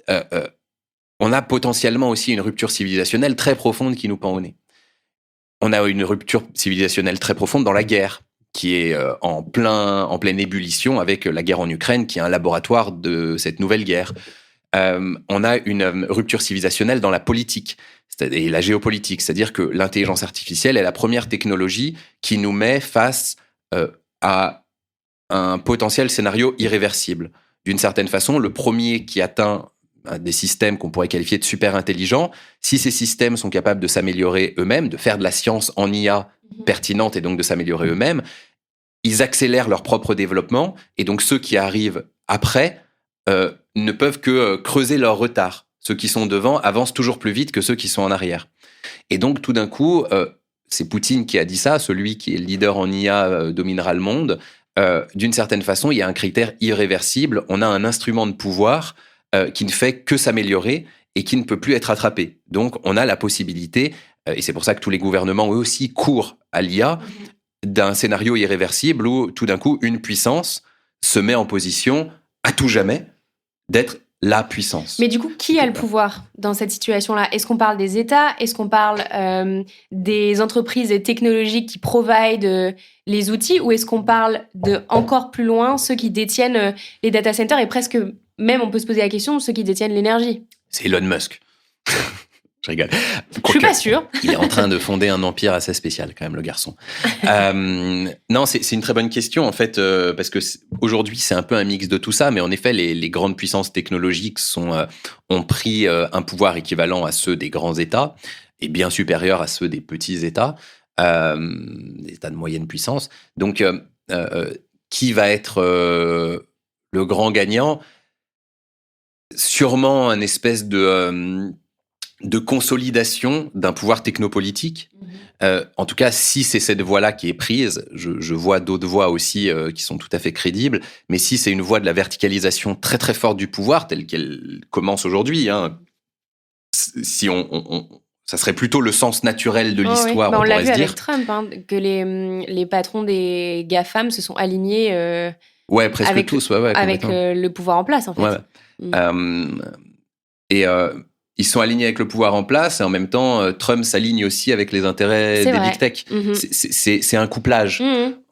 on a potentiellement aussi une rupture civilisationnelle très profonde qui nous pend au nez. On a une rupture civilisationnelle très profonde dans la guerre, qui est en pleine ébullition avec la guerre en Ukraine, qui est un laboratoire de cette nouvelle guerre. On a une rupture civilisationnelle dans la politique et la géopolitique, c'est-à-dire que l'intelligence artificielle est la première technologie qui nous met face à un potentiel scénario irréversible. D'une certaine façon, le premier qui atteint des systèmes qu'on pourrait qualifier de super intelligents, si ces systèmes sont capables de s'améliorer eux-mêmes, de faire de la science en IA pertinente et donc de s'améliorer eux-mêmes, ils accélèrent leur propre développement et donc ceux qui arrivent après ne peuvent que creuser leur retard. Ceux qui sont devant avancent toujours plus vite que ceux qui sont en arrière. Et donc tout d'un coup, c'est Poutine qui a dit ça, celui qui est le leader en IA dominera le monde. D'une certaine façon, il y a un critère irréversible. On a un instrument de pouvoir qui ne fait que s'améliorer et qui ne peut plus être attrapé. Donc, on a la possibilité, et c'est pour ça que tous les gouvernements, eux aussi, courent à l'IA, d'un scénario irréversible où, tout d'un coup, une puissance se met en position, à tout jamais, d'être la puissance. Mais du coup, qui a le pouvoir dans cette situation-là ? Est-ce qu'on parle des États ? Est-ce qu'on parle des entreprises technologiques qui provident les outils ? Ou est-ce qu'on parle de encore plus loin, ceux qui détiennent les data centers et presque, même on peut se poser la question, ceux qui détiennent l'énergie ? C'est Elon Musk. Je rigole. Je suis pas sûre. Il est en train de fonder un empire assez spécial, quand même, le garçon. Non, c'est une très bonne question, en fait, parce que aujourd'hui, c'est un peu un mix de tout ça, mais en effet, les grandes puissances technologiques ont pris un pouvoir équivalent à ceux des grands États et bien supérieur à ceux des petits États, des États de moyenne puissance. Donc, qui va être le grand gagnant ? Sûrement un espèce de consolidation d'un pouvoir technopolitique. En tout cas, si c'est cette voie-là qui est prise, je vois d'autres voies aussi qui sont tout à fait crédibles, mais si c'est une voie de la verticalisation très très forte du pouvoir, telle qu'elle commence aujourd'hui, si ça serait plutôt le sens naturel de l'histoire, on l'a pourrait vu se dire. avec Trump, que les patrons des GAFAM se sont alignés presque avec, tous, avec le pouvoir en place, en fait. Ils sont alignés avec le pouvoir en place et en même temps, Trump s'aligne aussi avec les intérêts des big tech. C'est un couplage.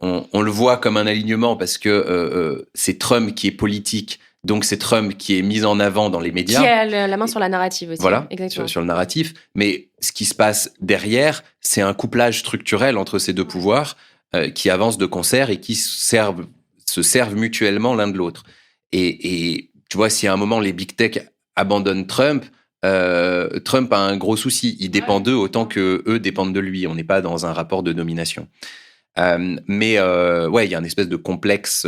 On le voit comme un alignement parce que c'est Trump qui est politique, donc c'est Trump qui est mis en avant dans les médias. Qui a la main sur la narrative aussi. Voilà, exactement. Sur le narratif. Mais ce qui se passe derrière, c'est un couplage structurel entre ces deux pouvoirs qui avancent de concert et qui se servent mutuellement l'un de l'autre. Et tu vois, si à un moment les big tech abandonnent Trump a un gros souci. Il dépend d'eux autant que eux dépendent de lui. On n'est pas dans un rapport de domination. Mais il y a une espèce de complexe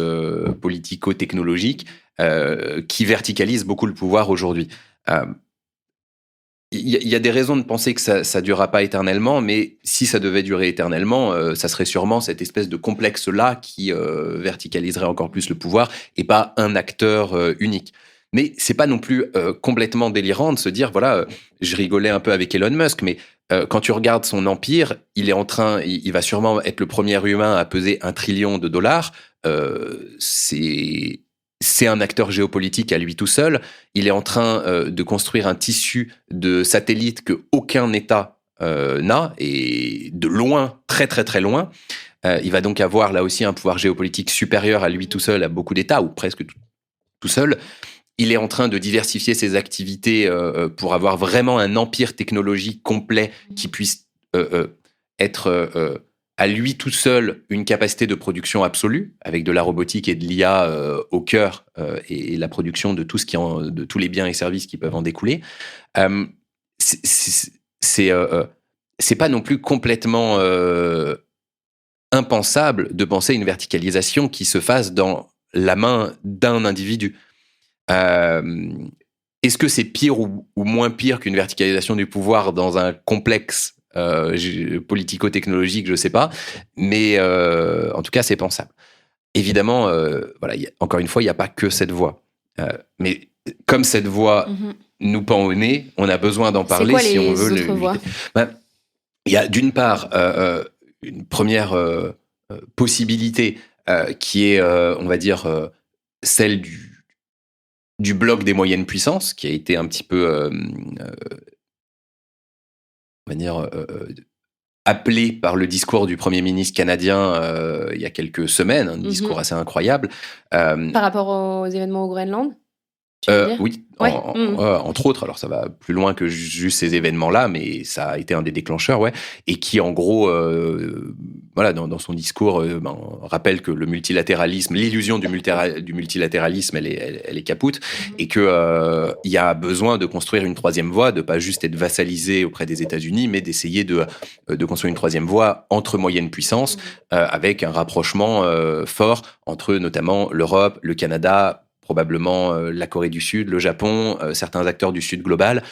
politico-technologique qui verticalise beaucoup le pouvoir aujourd'hui. Il y a des raisons de penser que ça durera pas éternellement, mais si ça devait durer éternellement, ça serait sûrement cette espèce de complexe-là qui verticaliserait encore plus le pouvoir et pas un acteur unique. Mais c'est pas non plus complètement délirant de se dire, je rigolais un peu avec Elon Musk, mais quand tu regardes son empire, il va sûrement être le premier humain à peser $1 trillion. C'est un acteur géopolitique à lui tout seul. Il est en train de construire un tissu de satellites que aucun État n'a, et de loin, très très très loin. Il va donc avoir là aussi un pouvoir géopolitique supérieur à lui tout seul, à beaucoup d'États, ou presque tout seul. Il est en train de diversifier ses activités pour avoir vraiment un empire technologique complet qui puisse être à lui tout seul une capacité de production absolue, avec de la robotique et de l'IA au cœur et la production de tout de tous les biens et services qui peuvent en découler. C'est pas non plus complètement impensable de penser à une verticalisation qui se fasse dans la main d'un individu. Est-ce que c'est pire ou moins pire qu'une verticalisation du pouvoir dans un complexe politico-technologique, je sais pas, mais en tout cas c'est pensable. Évidemment, encore une fois, il n'y a pas que cette voie, mais comme cette voie nous pend au nez, on a besoin d'en parler. C'est quoi si on veut les autres voies ? Il y a d'une part une première possibilité qui est, on va dire, celle du bloc des moyennes puissances, qui a été un petit peu, on va dire, appelé par le discours du Premier ministre canadien il y a quelques semaines, un discours assez incroyable. Par rapport aux événements au Groenland, tu veux dire ? Oui, Ouais. entre autres. Alors ça va plus loin que juste ces événements-là, mais ça a été un des déclencheurs, ouais. Et qui, en gros, voilà, dans son discours, rappelle que le multilatéralisme, l'illusion du multilatéralisme, elle est capoute, et que il y a besoin de construire une troisième voie, de pas juste être vassalisé auprès des États-Unis, mais d'essayer de construire une troisième voie entre moyennes puissances, avec un rapprochement fort entre notamment l'Europe, le Canada, probablement la Corée du Sud, le Japon, certains acteurs du Sud global.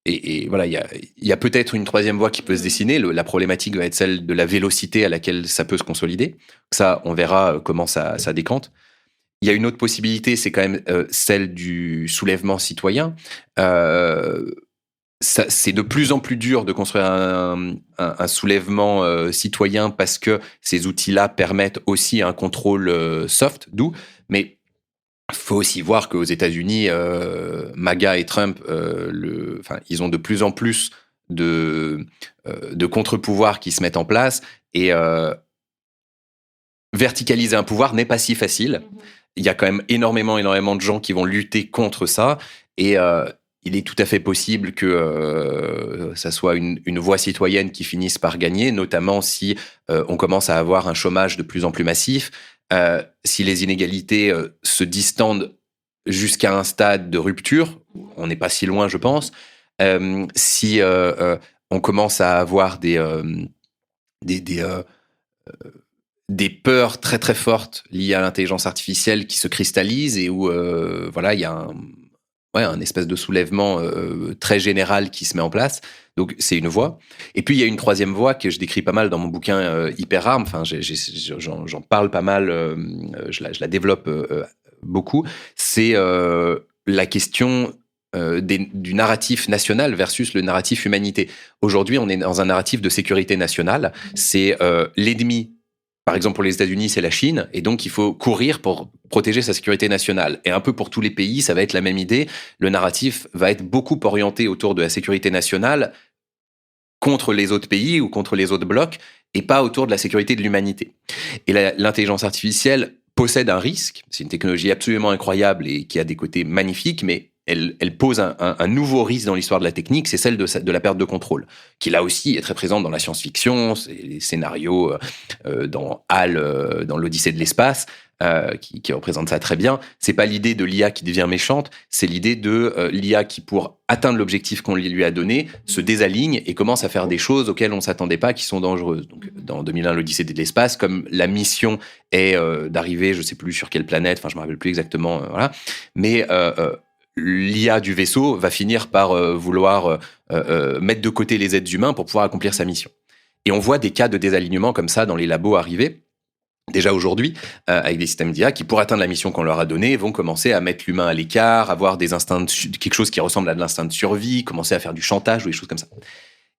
Et voilà, il y a peut-être une troisième voie qui peut se dessiner. La problématique va être celle de la vélocité à laquelle ça peut se consolider. Ça, on verra comment ça décante. Il y a une autre possibilité, c'est quand même celle du soulèvement citoyen. C'est de plus en plus dur de construire un soulèvement citoyen parce que ces outils-là permettent aussi un contrôle soft, doux. Mais il faut aussi voir qu'aux États-Unis, MAGA et Trump, ils ont de plus en plus de contre-pouvoirs qui se mettent en place. Et verticaliser un pouvoir n'est pas si facile. Il y a quand même énormément de gens qui vont lutter contre ça. Et il est tout à fait possible que ça soit une voie citoyenne qui finisse par gagner, notamment si on commence à avoir un chômage de plus en plus massif, si les inégalités se distendent jusqu'à un stade de rupture, on n'est pas si loin, je pense, si on commence à avoir des peurs très très fortes liées à l'intelligence artificielle qui se cristallisent et où voilà, il y a un espèce de soulèvement très général qui se met en place. Donc, c'est une voie. Et puis, il y a une troisième voie que je décris pas mal dans mon bouquin Hyperarme. Enfin, j'en parle pas mal, je la développe beaucoup. C'est la question du narratif national versus le narratif humanité. Aujourd'hui, on est dans un narratif de sécurité nationale. C'est l'ennemi. Par exemple, pour les États-Unis, c'est la Chine, et donc il faut courir pour protéger sa sécurité nationale. Et un peu pour tous les pays, ça va être la même idée. Le narratif va être beaucoup orienté autour de la sécurité nationale contre les autres pays ou contre les autres blocs, et pas autour de la sécurité de l'humanité. Et l'intelligence artificielle possède un risque. C'est une technologie absolument incroyable et qui a des côtés magnifiques, mais elle pose un nouveau risque dans l'histoire de la technique, c'est celle de la perte de contrôle, qui là aussi est très présente dans la science-fiction, c'est les scénarios dans HAL, dans l'Odyssée de l'espace, qui représente ça très bien. C'est pas l'idée de l'IA qui devient méchante, c'est l'idée de l'IA qui, pour atteindre l'objectif qu'on lui a donné, se désaligne et commence à faire des choses auxquelles on s'attendait pas, qui sont dangereuses. Donc, dans 2001, l'Odyssée de l'espace, comme la mission est d'arriver, je sais plus sur quelle planète, enfin je me rappelle plus exactement, voilà, mais l'IA du vaisseau va finir par vouloir mettre de côté les êtres humains pour pouvoir accomplir sa mission. Et on voit des cas de désalignement comme ça dans les labos arriver, déjà aujourd'hui, avec des systèmes d'IA qui, pour atteindre la mission qu'on leur a donnée, vont commencer à mettre l'humain à l'écart, avoir des instincts quelque chose qui ressemble à de l'instinct de survie, commencer à faire du chantage ou des choses comme ça.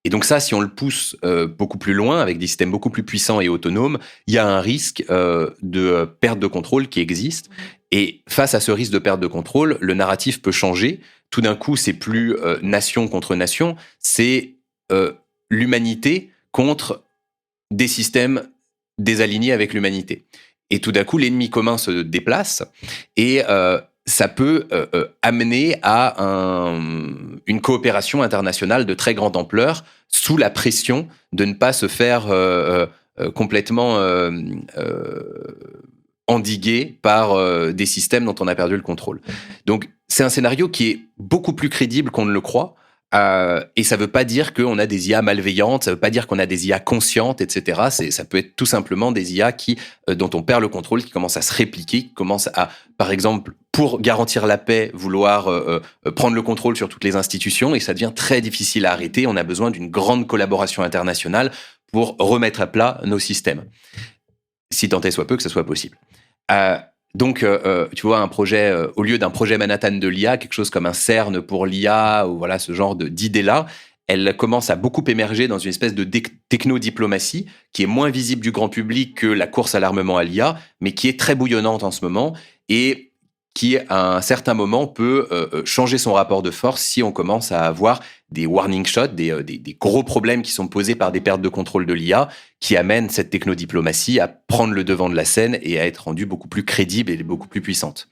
Et donc ça, si on le pousse beaucoup plus loin, avec des systèmes beaucoup plus puissants et autonomes, il y a un risque de perte de contrôle qui existe. Et face à ce risque de perte de contrôle, le narratif peut changer. Tout d'un coup, c'est plus nation contre nation, c'est l'humanité contre des systèmes désalignés avec l'humanité. Et tout d'un coup, l'ennemi commun se déplace et ça peut amener à une coopération internationale de très grande ampleur sous la pression de ne pas se faire complètement endiguer par des systèmes dont on a perdu le contrôle. Donc, c'est un scénario qui est beaucoup plus crédible qu'on ne le croit. Et ça veut pas dire qu'on a des IA malveillantes, ça veut pas dire qu'on a des IA conscientes, etc. Ça peut être tout simplement des IA dont on perd le contrôle, qui commencent à se répliquer, qui commencent à, par exemple, pour garantir la paix, vouloir prendre le contrôle sur toutes les institutions, et ça devient très difficile à arrêter. On a besoin d'une grande collaboration internationale pour remettre à plat nos systèmes. Si tant est soit peu que ce soit possible. Donc, tu vois, un projet, au lieu d'un projet Manhattan de l'IA, quelque chose comme un CERN pour l'IA, ou voilà, ce genre d'idées-là, elle commence à beaucoup émerger dans une espèce de technodiplomatie qui est moins visible du grand public que la course à l'armement à l'IA, mais qui est très bouillonnante en ce moment et qui, à un certain moment, peut changer son rapport de force si on commence à avoir des warning shots, des gros problèmes qui sont posés par des pertes de contrôle de l'IA, qui amènent cette technodiplomatie à prendre le devant de la scène et à être rendue beaucoup plus crédible et beaucoup plus puissante.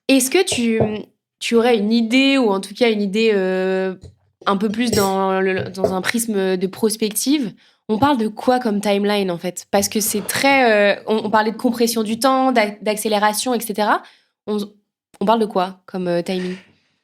Est-ce que tu aurais une idée, ou en tout cas une idée un peu plus dans un prisme de prospective? On parle de quoi comme timeline, en fait? Parce que c'est très... on parlait de compression du temps, d'accélération, etc. On parle de quoi comme timing?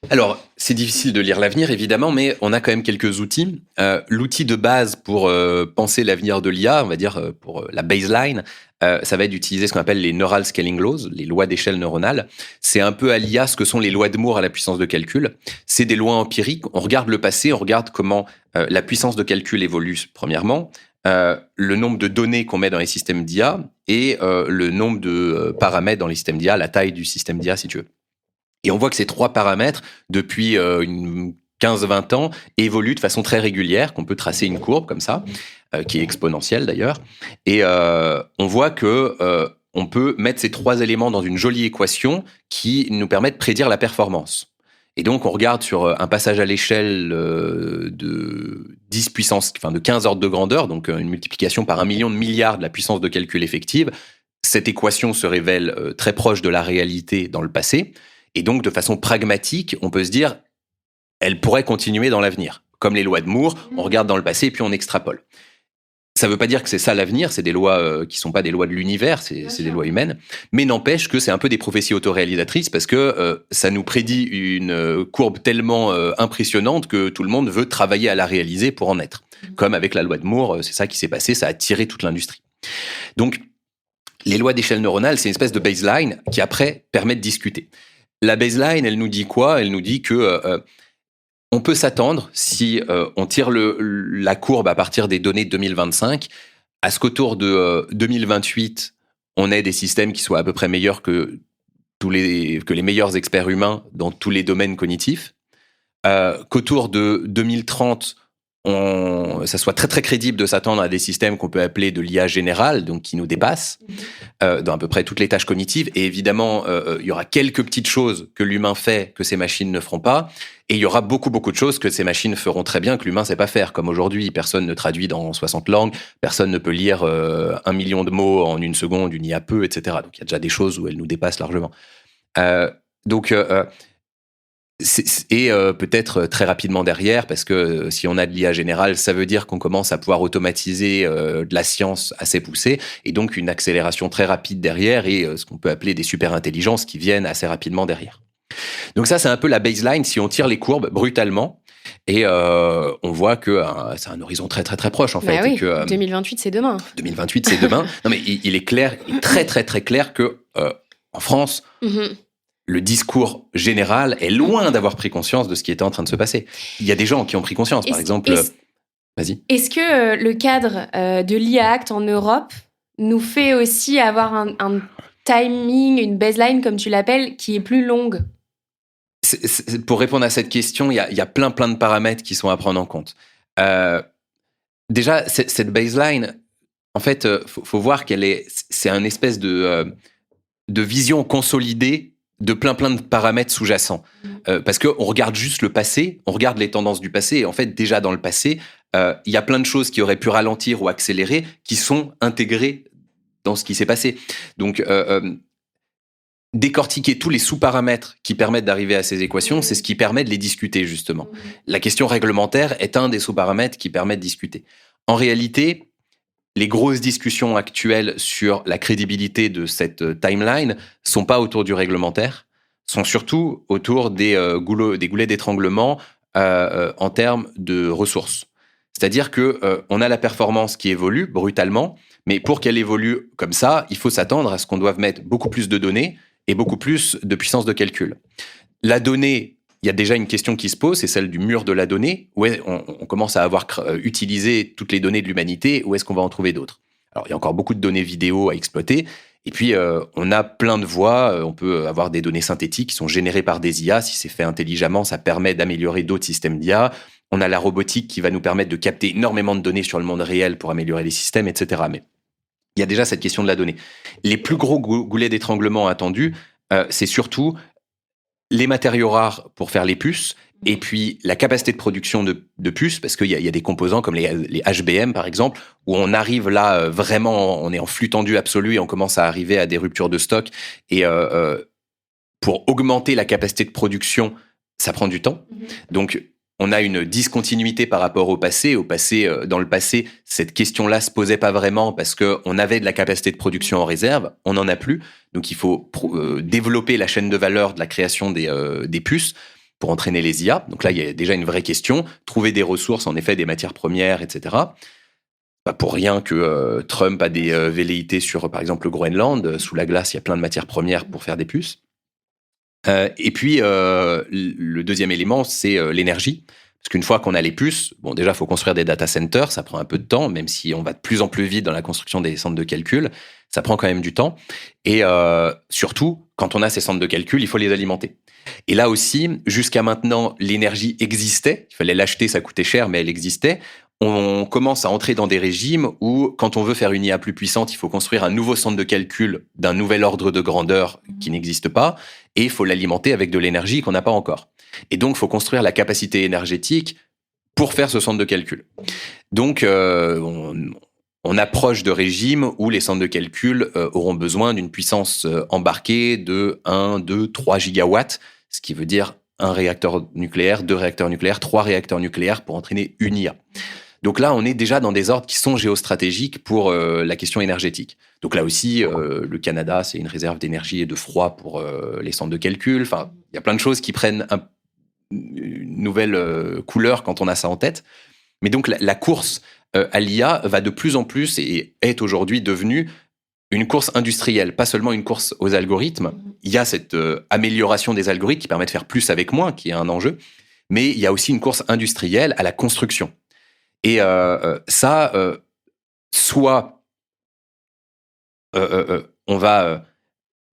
Alors, c'est difficile de lire l'avenir, évidemment, mais on a quand même quelques outils. L'outil de base pour penser l'avenir de l'IA, on va dire pour la baseline, ça va être d'utiliser ce qu'on appelle les Neural Scaling Laws, les lois d'échelle neuronale. C'est un peu à l'IA ce que sont les lois de Moore à la puissance de calcul. C'est des lois empiriques. On regarde le passé, on regarde comment la puissance de calcul évolue, premièrement, le nombre de données qu'on met dans les systèmes d'IA et le nombre de paramètres dans les systèmes d'IA, la taille du système d'IA, si tu veux. Et on voit que ces 3 paramètres, depuis 15-20 ans, évoluent de façon très régulière, qu'on peut tracer une courbe comme ça, qui est exponentielle d'ailleurs. Et on voit que on peut mettre ces 3 éléments dans une jolie équation qui nous permet de prédire la performance. Et donc, on regarde sur un passage à l'échelle de 10 puissance, enfin de 15 ordres de grandeur, donc une multiplication par 1 million de milliards de la puissance de calcul effective. Cette équation se révèle très proche de la réalité dans le passé. Et donc, de façon pragmatique, on peut se dire, elle pourrait continuer dans l'avenir. Comme les lois de Moore, on regarde dans le passé et puis on extrapole. Ça ne veut pas dire que c'est ça l'avenir, c'est des lois qui ne sont pas des lois de l'univers, c'est des lois humaines, mais n'empêche que c'est un peu des prophéties autoréalisatrices parce que ça nous prédit une courbe tellement impressionnante que tout le monde veut travailler à la réaliser pour en être. Comme avec la loi de Moore, c'est ça qui s'est passé, ça a tiré toute l'industrie. Donc, les lois d'échelle neuronale, c'est une espèce de baseline qui après permet de discuter. La baseline, elle nous dit quoi? Elle nous dit que on peut s'attendre, si on tire la courbe à partir des données de 2025, à ce qu'autour de 2028, on ait des systèmes qui soient à peu près meilleurs que les meilleurs experts humains dans tous les domaines cognitifs, qu'autour de 2030, ça soit très très crédible de s'attendre à des systèmes qu'on peut appeler de l'IA générale, donc qui nous dépassent dans à peu près toutes les tâches cognitives. Et évidemment, il y aura quelques petites choses que l'humain fait que ces machines ne feront pas. Et il y aura beaucoup de choses que ces machines feront très bien que l'humain ne sait pas faire. Comme aujourd'hui, personne ne traduit dans 60 langues, personne ne peut lire 1 million de mots en 1 seconde, une IA peut, etc. Donc il y a déjà des choses où elles nous dépassent largement. Peut-être très rapidement derrière, parce que si on a de l'IA générale, ça veut dire qu'on commence à pouvoir automatiser de la science assez poussée, et donc une accélération très rapide derrière, et ce qu'on peut appeler des super-intelligences qui viennent assez rapidement derrière. Donc ça, c'est un peu la baseline si on tire les courbes brutalement, et on voit que c'est un horizon très très très proche en fait. Oui, et que, 2028, c'est demain. 2028, c'est demain. Non mais il est clair, très très très clair que en France, le discours général est loin d'avoir pris conscience de ce qui était en train de se passer. Il y a des gens qui ont pris conscience, par exemple... Vas-y. Est-ce que le cadre de l'IA Act en Europe nous fait aussi avoir un timing, une baseline, comme tu l'appelles, qui est plus longue? Pour répondre à cette question, il y a plein de paramètres qui sont à prendre en compte. Déjà, cette baseline, en fait, faut voir c'est un espèce de vision consolidée de plein de paramètres sous-jacents. Parce qu'on regarde juste le passé, on regarde les tendances du passé, et en fait, déjà dans le passé, il y a plein de choses qui auraient pu ralentir ou accélérer, qui sont intégrées dans ce qui s'est passé. Donc, décortiquer tous les sous-paramètres qui permettent d'arriver à ces équations, c'est ce qui permet de les discuter, justement. La question réglementaire est un des sous-paramètres qui permet de discuter. En réalité, les grosses discussions actuelles sur la crédibilité de cette timeline sont pas autour du réglementaire, sont surtout autour des goulets d'étranglement en termes de ressources. C'est-à-dire que on a la performance qui évolue brutalement, mais pour qu'elle évolue comme ça, il faut s'attendre à ce qu'on doive mettre beaucoup plus de données et beaucoup plus de puissance de calcul. La donnée, il y a déjà une question qui se pose, c'est celle du mur de la donnée, où on commence à avoir utilisé toutes les données de l'humanité, où est-ce qu'on va en trouver d'autres? Alors, il y a encore beaucoup de données vidéo à exploiter, et puis on a plein de voies, on peut avoir des données synthétiques qui sont générées par des IA, si c'est fait intelligemment, ça permet d'améliorer d'autres systèmes d'IA. On a la robotique qui va nous permettre de capter énormément de données sur le monde réel pour améliorer les systèmes, etc. Mais il y a déjà cette question de la donnée. Les plus gros goulets d'étranglement attendus, c'est surtout les matériaux rares pour faire les puces, et puis la capacité de production de puces, parce qu'il y a des composants comme les HBM, par exemple, où on arrive là, vraiment, on est en flux tendu absolu et on commence à arriver à des ruptures de stock. Et pour augmenter la capacité de production, ça prend du temps. Donc, on a une discontinuité par rapport au passé. Dans le passé, cette question-là se posait pas vraiment parce qu'on avait de la capacité de production en réserve, on n'en a plus. Donc, il faut développer la chaîne de valeur de la création des puces pour entraîner les IA. Donc là, il y a déjà une vraie question. Trouver des ressources, en effet, des matières premières, etc. Pas pour rien que Trump a des velléités sur, par exemple, le Groenland. Sous la glace, il y a plein de matières premières pour faire des puces. Et puis, le deuxième élément, c'est l'énergie. Parce qu'une fois qu'on a les puces, bon, déjà, il faut construire des data centers. Ça prend un peu de temps, même si on va de plus en plus vite dans la construction des centres de calcul. Ça prend quand même du temps. Et surtout, quand on a ces centres de calcul, il faut les alimenter. Et là aussi, jusqu'à maintenant, l'énergie existait. Il fallait l'acheter, ça coûtait cher, mais elle existait. On commence à entrer dans des régimes où, quand on veut faire une IA plus puissante, il faut construire un nouveau centre de calcul d'un nouvel ordre de grandeur qui n'existe pas, et il faut l'alimenter avec de l'énergie qu'on n'a pas encore. Et donc, il faut construire la capacité énergétique pour faire ce centre de calcul. Donc, on approche de régimes où les centres de calcul auront besoin d'une puissance embarquée de 1, 2, 3 gigawatts, ce qui veut dire un réacteur nucléaire, 2 réacteurs nucléaires, 3 réacteurs nucléaires pour entraîner une IA. Donc là, on est déjà dans des ordres qui sont géostratégiques pour la question énergétique. Donc là aussi, le Canada, c'est une réserve d'énergie et de froid pour les centres de calcul. Enfin, il y a plein de choses qui prennent une nouvelle couleur quand on a ça en tête. Mais donc la course à l'IA va de plus en plus et est aujourd'hui devenue une course industrielle, pas seulement une course aux algorithmes. Il y a cette amélioration des algorithmes qui permet de faire plus avec moins, qui est un enjeu. Mais il y a aussi une course industrielle à la construction. Et ça, soit on va,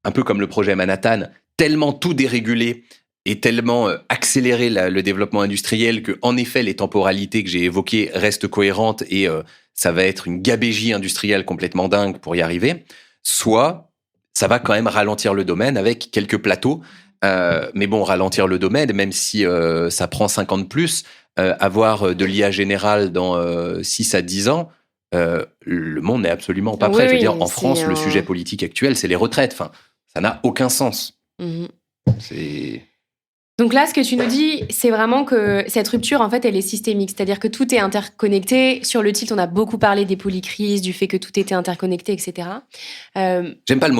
un peu comme le projet Manhattan, tellement tout déréguler et tellement accélérer le développement industriel que, en effet, les temporalités que j'ai évoquées restent cohérentes et ça va être une gabégie industrielle complètement dingue pour y arriver. Soit ça va quand même ralentir le domaine avec quelques plateaux. Mais bon, ralentir le domaine, même si ça prend 5 ans de plus, avoir de l'IA générale dans 6 à 10 ans, le monde n'est absolument pas prêt. Je veux dire, en France, le sujet politique actuel, c'est les retraites. Enfin, ça n'a aucun sens. C'est... Donc là, ce que tu nous dis, c'est vraiment que cette rupture, en fait, elle est systémique. C'est-à-dire que tout est interconnecté. Sur le titre, on a beaucoup parlé des polycrises, du fait que tout était interconnecté, etc. J'aime pas le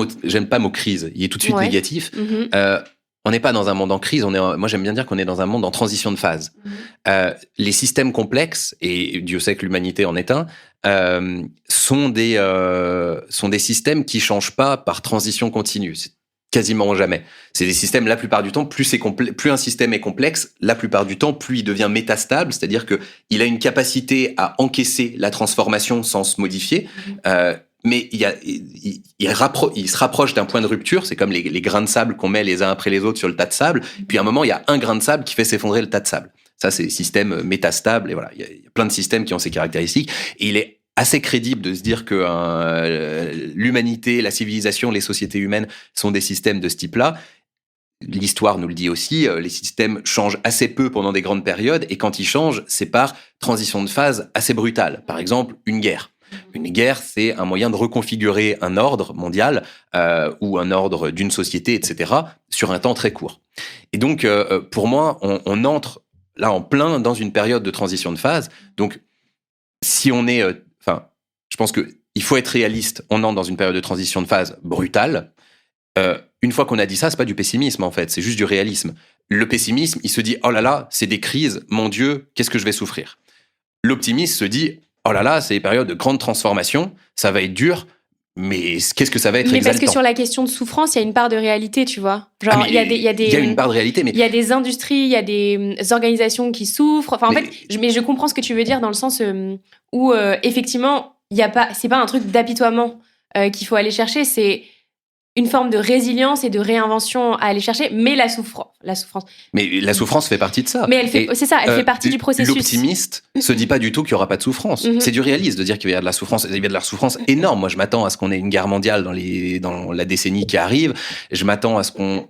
mot crise. Il est tout de suite négatif. On n'est pas dans un monde en crise. Moi, j'aime bien dire qu'on est dans un monde en transition de phase. Les systèmes complexes, et Dieu sait que l'humanité en est un, sont des systèmes qui changent pas par transition continue. C'est quasiment jamais. C'est des systèmes, la plupart du temps, plus un système est complexe, la plupart du temps, plus il devient métastable, c'est-à-dire que il a une capacité à encaisser la transformation sans se modifier. Mais il se rapproche d'un point de rupture. C'est comme les grains de sable qu'on met les uns après les autres sur le tas de sable. Puis à un moment, il y a un grain de sable qui fait s'effondrer le tas de sable. Ça, c'est système métastable. Et voilà, il y a plein de systèmes qui ont ces caractéristiques. Et il est assez crédible de se dire que l'humanité, la civilisation, les sociétés humaines sont des systèmes de ce type-là. L'histoire nous le dit aussi, les systèmes changent assez peu pendant des grandes périodes. Et quand ils changent, c'est par transition de phase assez brutale. Par exemple, une guerre. Une guerre, c'est un moyen de reconfigurer un ordre mondial ou un ordre d'une société, etc., sur un temps très court. Et donc, pour moi, on entre là en plein dans une période de transition de phase. Donc, si on est... je pense qu'il faut être réaliste. On entre dans une période de transition de phase brutale. Une fois qu'on a dit ça, c'est pas du pessimisme, en fait. C'est juste du réalisme. Le pessimisme, il se dit « Oh là là, c'est des crises. Mon Dieu, qu'est-ce que je vais souffrir ?» L'optimisme se dit « Oh là là, c'est des périodes de grande transformation, ça va être dur, mais qu'est-ce que ça va être exaltant ?» Mais parce que sur la question de souffrance, il y a une part de réalité, tu vois. Genre, il y a une part de réalité, mais... Il y a des industries, il y a des organisations qui souffrent. Enfin, en fait, je comprends ce que tu veux dire dans le sens où, effectivement, c'est pas un truc d'apitoiement qu'il faut aller chercher, c'est... une forme de résilience et de réinvention à aller chercher, mais la souffrance. Mais la souffrance fait partie de ça. Mais elle fait partie du processus. L'optimiste se dit pas du tout qu'il y aura pas de souffrance. C'est du réalisme de dire qu'il va y avoir de la souffrance. Il y a de la souffrance énorme. Moi, je m'attends à ce qu'on ait une guerre mondiale dans la décennie qui arrive. Je m'attends à ce qu'on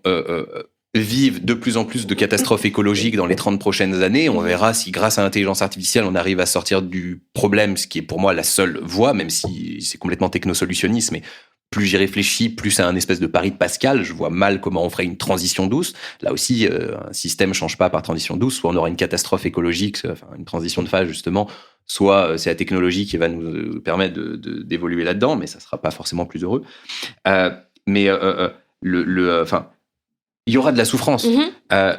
vive de plus en plus de catastrophes écologiques dans les 30 prochaines années. On verra si, grâce à l'intelligence artificielle, on arrive à sortir du problème, ce qui est pour moi la seule voie, même si c'est complètement technosolutionniste, mais plus j'y réfléchis, plus c'est un espèce de pari de Pascal. Je vois mal comment on ferait une transition douce. Là aussi, un système ne change pas par transition douce. Soit on aura une catastrophe écologique, enfin une transition de phase justement, soit c'est la technologie qui va nous permettre d'évoluer là-dedans, mais ça ne sera pas forcément plus heureux. Il y aura de la souffrance.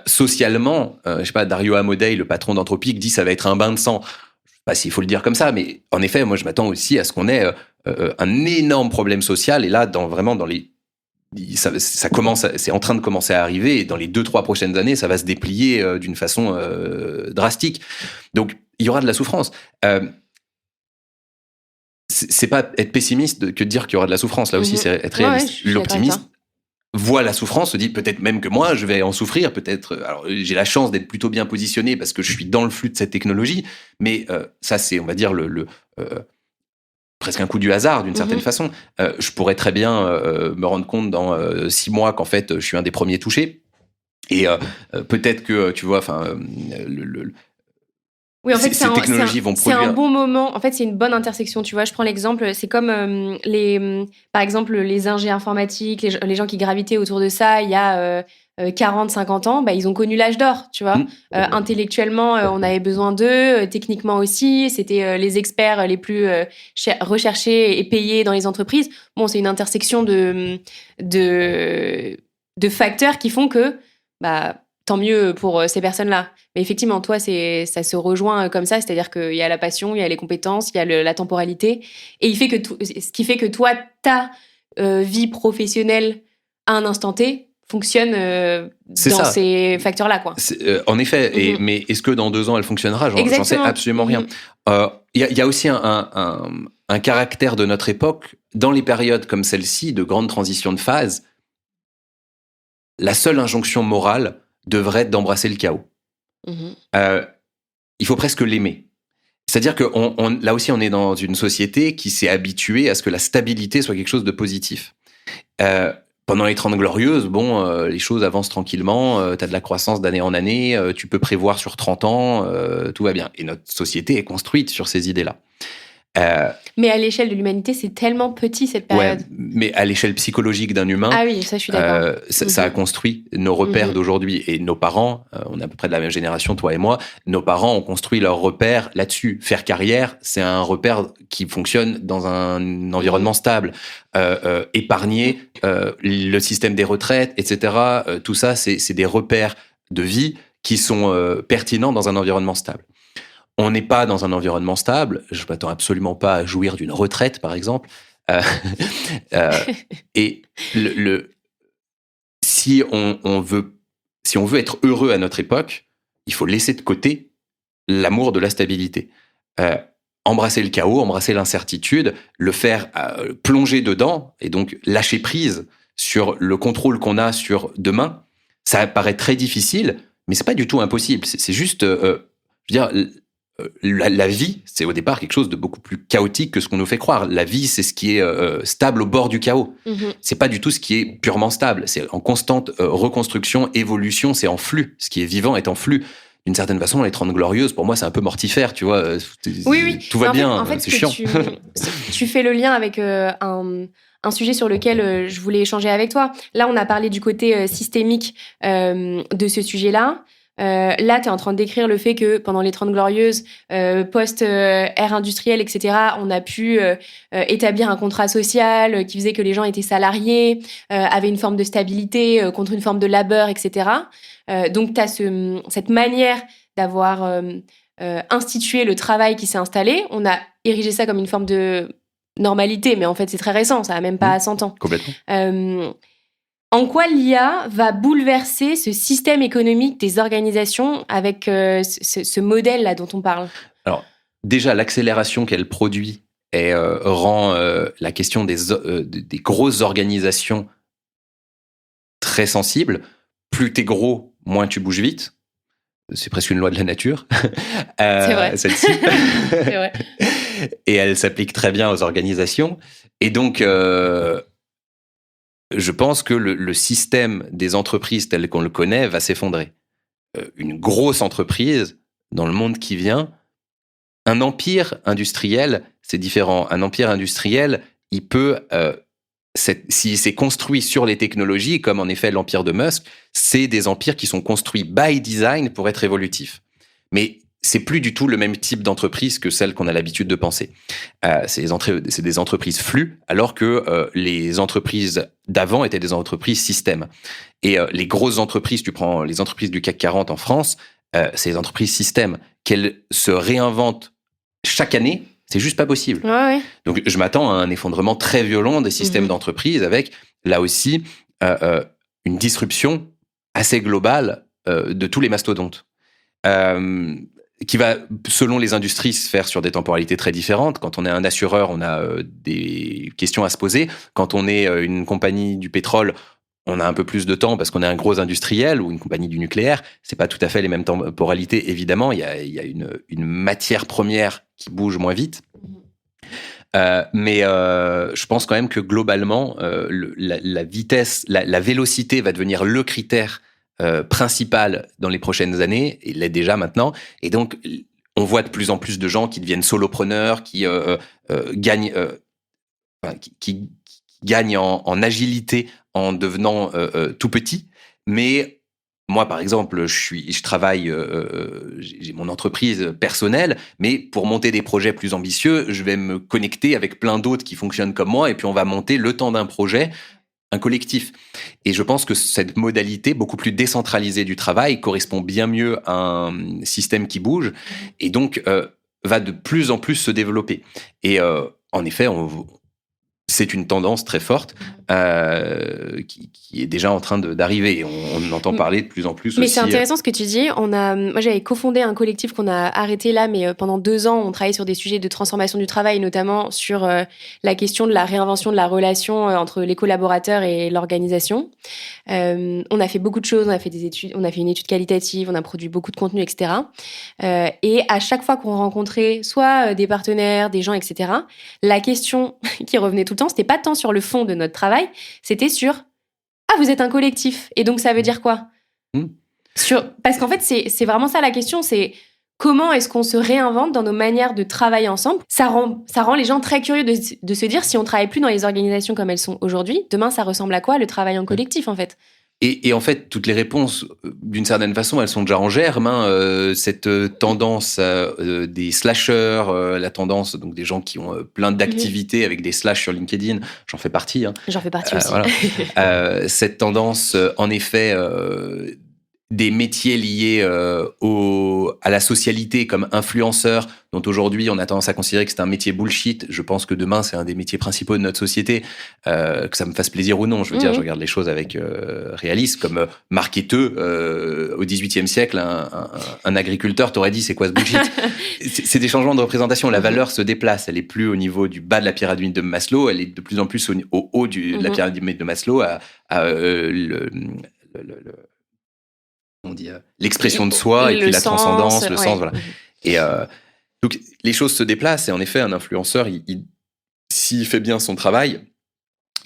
Socialement, je sais pas, Dario Amodei, le patron d'Anthropic, dit ça va être un bain de sang. Je sais pas s'il faut le dire comme ça, mais en effet, moi je m'attends aussi à ce qu'on ait un énorme problème social. Et là, ça commence, c'est en train de commencer à arriver. Et dans les 2-3 prochaines années, ça va se déplier d'une façon drastique. Donc, il y aura de la souffrance. C'est pas être pessimiste que de dire qu'il y aura de la souffrance. Là aussi, c'est être réaliste. L'optimiste voit la souffrance, se dit peut-être même que moi, je vais en souffrir. Peut-être. Alors, j'ai la chance d'être plutôt bien positionné parce que je suis dans le flux de cette technologie. Mais ça, c'est, on va dire, presque un coup du hasard d'une certaine façon. Je pourrais très bien me rendre compte dans 6 mois qu'en fait je suis un des premiers touchés et peut-être que tu vois, oui, en fait, ces technologies vont produire. C'est un bon moment. En fait, c'est une bonne intersection. Tu vois, je prends l'exemple. C'est comme par exemple, les ingénieurs informatiques, les gens qui gravitaient autour de ça il y a 40, 50 ans, ils ont connu l'âge d'or, tu vois. Intellectuellement, on avait besoin d'eux. Techniquement aussi, c'était les experts les plus recherchés et payés dans les entreprises. Bon, c'est une intersection de facteurs qui font que, tant mieux pour ces personnes-là. Mais effectivement, toi, ça se rejoint comme ça, c'est-à-dire qu'il y a la passion, il y a les compétences, il y a la temporalité, et ce qui fait que toi, ta vie professionnelle à un instant T fonctionne dans ces facteurs-là, quoi. En effet, mais est-ce que dans 2 ans elle fonctionnera ? J'en sais absolument rien. Il y a aussi un caractère de notre époque, dans les périodes comme celle-ci, de grande transition de phase, la seule injonction morale devrait être d'embrasser le chaos. Il faut presque l'aimer. C'est-à-dire que là aussi, on est dans une société qui s'est habituée à ce que la stabilité soit quelque chose de positif. Pendant les 30 glorieuses, les choses avancent tranquillement, tu as de la croissance d'année en année, tu peux prévoir sur 30 ans, tout va bien. Et notre société est construite sur ces idées-là. Mais à l'échelle de l'humanité, c'est tellement petit cette période. Ouais, mais à l'échelle psychologique d'un humain, ah oui, ça je suis d'accord. Ça a construit nos repères d'aujourd'hui. Et nos parents, on est à peu près de la même génération, toi et moi, nos parents ont construit leurs repères là-dessus. Faire carrière, c'est un repère qui fonctionne dans un environnement stable. Épargner, le système des retraites, etc. Tout ça, c'est des repères de vie qui sont pertinents dans un environnement stable. On n'est pas dans un environnement stable. Je m'attends absolument pas à jouir d'une retraite, par exemple. Et si on veut être heureux à notre époque, il faut laisser de côté l'amour de la stabilité. Embrasser le chaos, embrasser l'incertitude, le faire plonger dedans et donc lâcher prise sur le contrôle qu'on a sur demain. Ça paraît très difficile, mais c'est pas du tout impossible. C'est juste, je veux dire. La vie, c'est au départ quelque chose de beaucoup plus chaotique que ce qu'on nous fait croire. La vie, c'est ce qui est stable au bord du chaos. C'est pas du tout ce qui est purement stable. C'est en constante reconstruction, évolution, c'est en flux. Ce qui est vivant est en flux. D'une certaine façon, les 30 glorieuses, pour moi, c'est un peu mortifère, tu vois. Oui. Tout va bien, c'est chiant. Tu fais le lien avec un sujet sur lequel je voulais échanger avec toi. Là, on a parlé du côté systémique de ce sujet-là. Là, tu es en train de décrire le fait que pendant les 30 glorieuses, post-ère industrielle, etc., on a pu établir un contrat social qui faisait que les gens étaient salariés, avaient une forme de stabilité contre une forme de labeur, etc. Donc, tu as cette manière d'avoir institué le travail qui s'est installé. On a érigé ça comme une forme de normalité, mais en fait, c'est très récent, ça n'a même pas 100 ans. Complètement. En quoi l'IA va bouleverser ce système économique des organisations avec ce modèle-là dont on parle ? Alors, déjà, l'accélération qu'elle produit rend la question des grosses organisations très sensible. Plus t'es gros, moins tu bouges vite. C'est presque une loi de la nature. C'est vrai. Celle-ci. C'est vrai. Et elle s'applique très bien aux organisations. Et donc, je pense que le système des entreprises tel qu'on le connaît va s'effondrer. Une grosse entreprise, dans le monde qui vient, un empire industriel, c'est différent. Un empire industriel, il peut... s'il s'est construit sur les technologies, comme en effet l'empire de Musk, c'est des empires qui sont construits by design pour être évolutifs. Mais c'est plus du tout le même type d'entreprise que celle qu'on a l'habitude de penser. C'est des entreprises flux, alors que les entreprises d'avant étaient des entreprises systèmes. Et les grosses entreprises, tu prends les entreprises du CAC 40 en France, c'est des entreprises systèmes. Qu'elles se réinventent chaque année, c'est juste pas possible. Ouais. Donc, je m'attends à un effondrement très violent des systèmes d'entreprise avec, là aussi, une disruption assez globale de tous les mastodontes. Qui va, selon les industries, se faire sur des temporalités très différentes. Quand on est un assureur, on a des questions à se poser. Quand on est une compagnie du pétrole, on a un peu plus de temps parce qu'on est un gros industriel ou une compagnie du nucléaire. C'est pas tout à fait les mêmes temporalités, évidemment. Il y a une matière première qui bouge moins vite. Mais je pense quand même que globalement, la vitesse, la vélocité va devenir le critère principal dans les prochaines années, il l'est déjà maintenant, et donc on voit de plus en plus de gens qui deviennent solopreneurs, qui gagnent en agilité en devenant tout petit. Mais moi, par exemple, je travaille, j'ai mon entreprise personnelle, mais pour monter des projets plus ambitieux, je vais me connecter avec plein d'autres qui fonctionnent comme moi, et puis on va monter le temps d'un projet un collectif. Et je pense que cette modalité beaucoup plus décentralisée du travail correspond bien mieux à un système qui bouge et donc va de plus en plus se développer. Et en effet, c'est une tendance très forte qui est déjà en train d'arriver. On entend parler de plus en plus mais aussi. C'est intéressant ce que tu dis. Moi, j'avais cofondé un collectif qu'on a arrêté là, mais pendant 2 ans, on travaillait sur des sujets de transformation du travail, notamment sur la question de la réinvention de la relation entre les collaborateurs et l'organisation. On a fait beaucoup de choses. On a fait des études. On a fait une étude qualitative. On a produit beaucoup de contenu, etc. Et à chaque fois qu'on rencontrait soit des partenaires, des gens, etc., la question qui revenait tout le temps, c'était pas tant sur le fond de notre travail, c'était sur « Ah, vous êtes un collectif, et donc ça veut dire quoi ?» Parce qu'en fait, c'est vraiment ça la question, c'est comment est-ce qu'on se réinvente dans nos manières de travailler ensemble. Ça rend les gens très curieux de se dire, si on travaille plus dans les organisations comme elles sont aujourd'hui, demain, ça ressemble à quoi le travail en collectif, en fait ? Et en fait, toutes les réponses, d'une certaine façon, elles sont déjà en germe. Cette tendance des slashers, la tendance donc des gens qui ont plein d'activités avec des slash sur LinkedIn, j'en fais partie. J'en fais partie aussi. Voilà. Cette tendance, en effet, des métiers liés à la socialité comme influenceur, dont aujourd'hui on a tendance à considérer que c'est un métier bullshit. Je pense que demain c'est un des métiers principaux de notre société, que ça me fasse plaisir ou non. Je veux dire, je regarde les choses avec réalisme. Comme marketeux, au XVIIIe siècle, un agriculteur t'aurait dit c'est quoi ce bullshit. C'est des changements de représentation. La valeur se déplace. Elle est plus au niveau du bas de la pyramide de Maslow, elle est de plus en plus au haut de la pyramide de Maslow, on dit l'expression de soi et puis la transcendance, le sens, voilà. Et donc les choses se déplacent et en effet un influenceur, s'il fait bien son travail,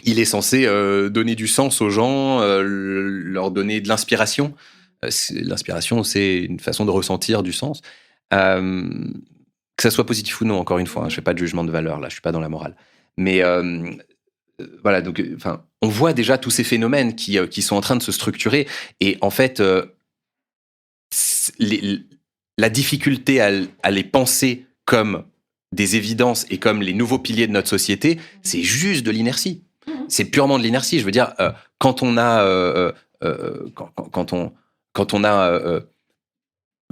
il est censé donner du sens aux gens, leur donner de l'inspiration. L'inspiration, c'est une façon de ressentir du sens, que ça soit positif ou non. Encore une fois, je fais pas de jugement de valeur là, je suis pas dans la morale, mais voilà, donc on voit déjà tous ces phénomènes qui sont en train de se structurer et en fait la difficulté à les penser comme des évidences et comme les nouveaux piliers de notre société, c'est juste de l'inertie. C'est purement de l'inertie. Je veux dire, quand on a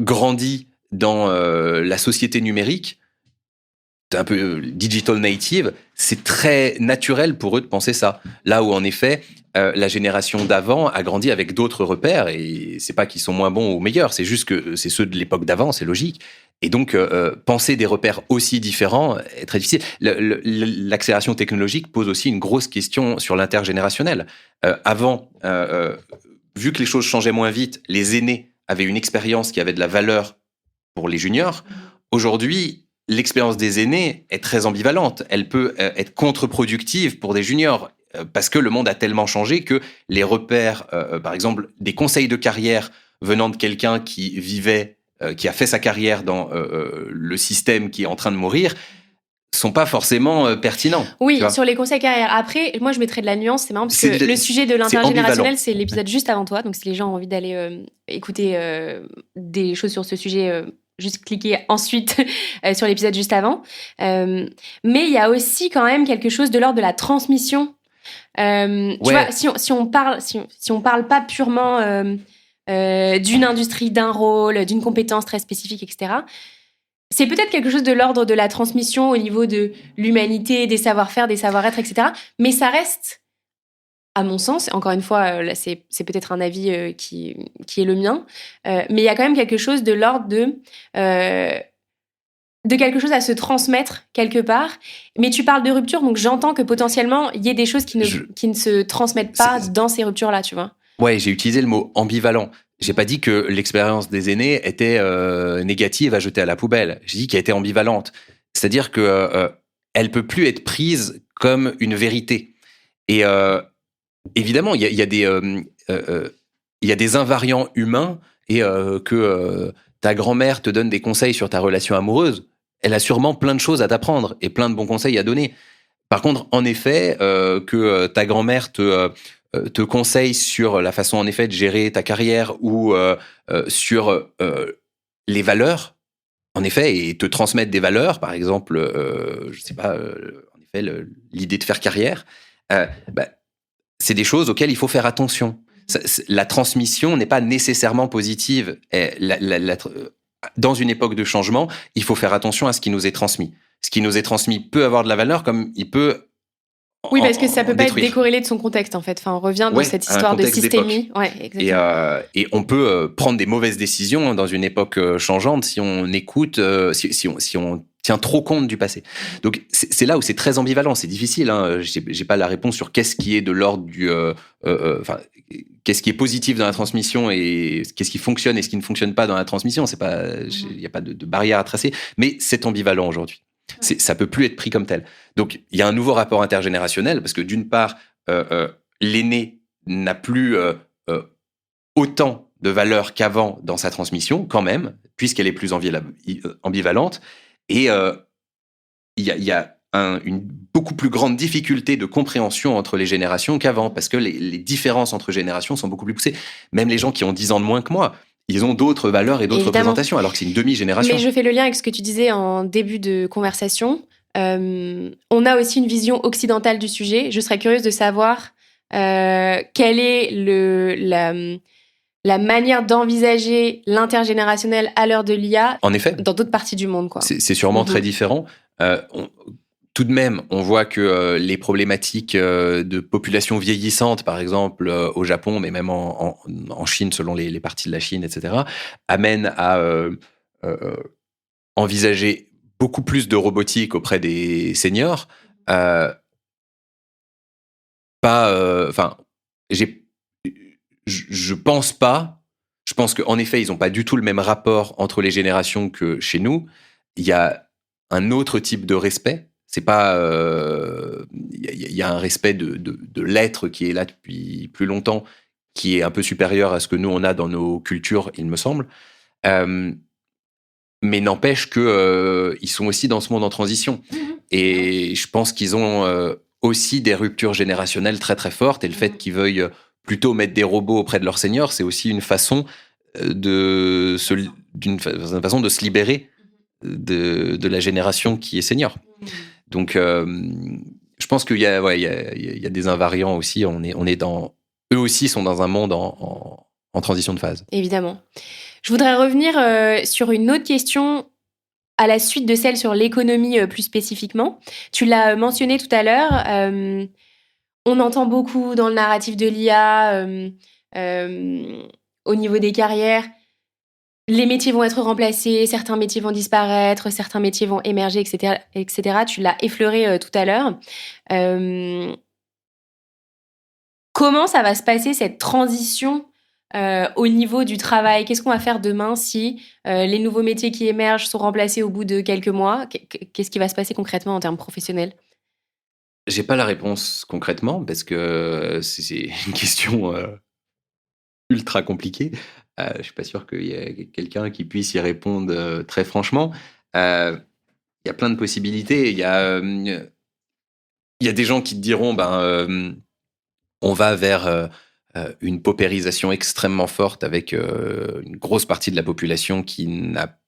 grandi dans la société numérique, un peu digital native, c'est très naturel pour eux de penser ça. Là où, en effet, la génération d'avant a grandi avec d'autres repères, et c'est pas qu'ils sont moins bons ou meilleurs, c'est juste que c'est ceux de l'époque d'avant, c'est logique. Et donc, penser des repères aussi différents est très difficile. L'accélération technologique pose aussi une grosse question sur l'intergénérationnel. Avant, vu que les choses changeaient moins vite, les aînés avaient une expérience qui avait de la valeur pour les juniors. Aujourd'hui, l'expérience des aînés est très ambivalente. Elle peut être contre-productive pour des juniors parce que le monde a tellement changé que les repères, par exemple, des conseils de carrière venant de quelqu'un qui vivait qui a fait sa carrière dans le système qui est en train de mourir, sont pas forcément pertinents. Oui, sur les conseils carrière. Après, moi, je mettrais de la nuance. C'est marrant parce que le sujet de l'intergénérationnel, c'est l'épisode juste avant toi. Donc, si les gens ont envie d'aller écouter des choses sur ce sujet, juste cliquer ensuite sur l'épisode juste avant. Mais il y a aussi quand même quelque chose de l'ordre de la transmission. Tu vois, si on parle pas purement d'une industrie, d'un rôle, d'une compétence très spécifique, etc. C'est peut-être quelque chose de l'ordre de la transmission au niveau de l'humanité, des savoir-faire, des savoir-être, etc. Mais ça reste, à mon sens, encore une fois, là, c'est peut-être un avis qui est le mien, mais il y a quand même quelque chose de l'ordre de quelque chose à se transmettre quelque part. Mais tu parles de rupture, donc j'entends que potentiellement, il y ait des choses qui ne se transmettent pas dans ces ruptures-là, tu vois. Ouais, j'ai utilisé le mot ambivalent. J'ai pas dit que l'expérience des aînés était négative à jeter à la poubelle. J'ai dit qu'elle était ambivalente. C'est-à-dire que elle peut plus être prise comme une vérité. Et évidemment, il y a des invariants humains et que ta grand-mère te donne des conseils sur ta relation amoureuse. Elle a sûrement plein de choses à t'apprendre et plein de bons conseils à donner. Par contre, en effet, que ta grand-mère te conseille sur la façon, en effet, de gérer ta carrière ou sur les valeurs, en effet, et te transmettre des valeurs, par exemple, je sais pas, en effet, l'idée de faire carrière, c'est des choses auxquelles il faut faire attention. La transmission n'est pas nécessairement positive. Dans une époque de changement, il faut faire attention à ce qui nous est transmis. Ce qui nous est transmis peut avoir de la valeur comme il peut oui, parce que ça peut pas être décorrélé de son contexte, en fait. Enfin, on revient dans cette histoire de systémie. Ouais, exactement. Et on peut prendre des mauvaises décisions dans une époque changeante si on écoute, si on tient trop compte du passé. Donc, c'est là où c'est très ambivalent. C'est difficile. Hein. J'ai pas la réponse sur qu'est-ce qui est de l'ordre du... qu'est-ce qui est positif dans la transmission et qu'est-ce qui fonctionne et ce qui ne fonctionne pas dans la transmission. Il n'y a pas de barrière à tracer. Mais c'est ambivalent aujourd'hui. Ça peut plus être pris comme tel. Donc, il y a un nouveau rapport intergénérationnel parce que d'une part, l'aîné n'a plus autant de valeur qu'avant dans sa transmission, quand même, puisqu'elle est plus ambivalente. Et il y a une beaucoup plus grande difficulté de compréhension entre les générations qu'avant, parce que les différences entre générations sont beaucoup plus poussées. Même les gens qui ont 10 ans de moins que moi, ils ont d'autres valeurs et d'autres représentations, alors que c'est une demi-génération. Mais je fais le lien avec ce que tu disais en début de conversation. On a aussi une vision occidentale du sujet. Je serais curieuse de savoir quelle est la manière d'envisager l'intergénérationnel à l'heure de l'IA en effet, dans d'autres parties du monde. Quoi. C'est sûrement très différent. Tout de même, on voit que les problématiques de population vieillissante, par exemple au Japon, mais même en Chine, selon les parties de la Chine, etc., amènent à envisager beaucoup plus de robotique auprès des seniors. Je pense pas. Je pense qu'en effet, ils n'ont pas du tout le même rapport entre les générations que chez nous. Il y a un autre type de respect. C'est pas, il y a un respect de l'être qui est là depuis plus longtemps, qui est un peu supérieur à ce que nous on a dans nos cultures, il me semble. Mais n'empêche que ils sont aussi dans ce monde en transition. Et je pense qu'ils ont aussi des ruptures générationnelles très très fortes. Et le fait qu'ils veuillent plutôt mettre des robots auprès de leurs seniors, c'est aussi une façon de se libérer de la génération qui est senior. Donc, je pense qu'il y a des invariants aussi. Eux aussi sont dans un monde en transition de phase. Évidemment. Je voudrais revenir sur une autre question à la suite de celle sur l'économie plus spécifiquement. Tu l'as mentionné tout à l'heure. On entend beaucoup dans le narratif de l'IA au niveau des carrières les métiers vont être remplacés, certains métiers vont disparaître, certains métiers vont émerger, etc., etc. Tu l'as effleuré tout à l'heure. Comment ça va se passer cette transition au niveau du travail? Qu'est-ce qu'on va faire demain si les nouveaux métiers qui émergent sont remplacés au bout de quelques mois? Qu'est-ce qui va se passer concrètement en termes professionnels? J'ai pas la réponse concrètement parce que c'est une question ultra compliquée. Je suis pas sûr qu'il y ait quelqu'un qui puisse y répondre très franchement. Il y a plein de possibilités. Il y a des gens qui te diront, on va vers une paupérisation extrêmement forte avec une grosse partie de la population qui n'a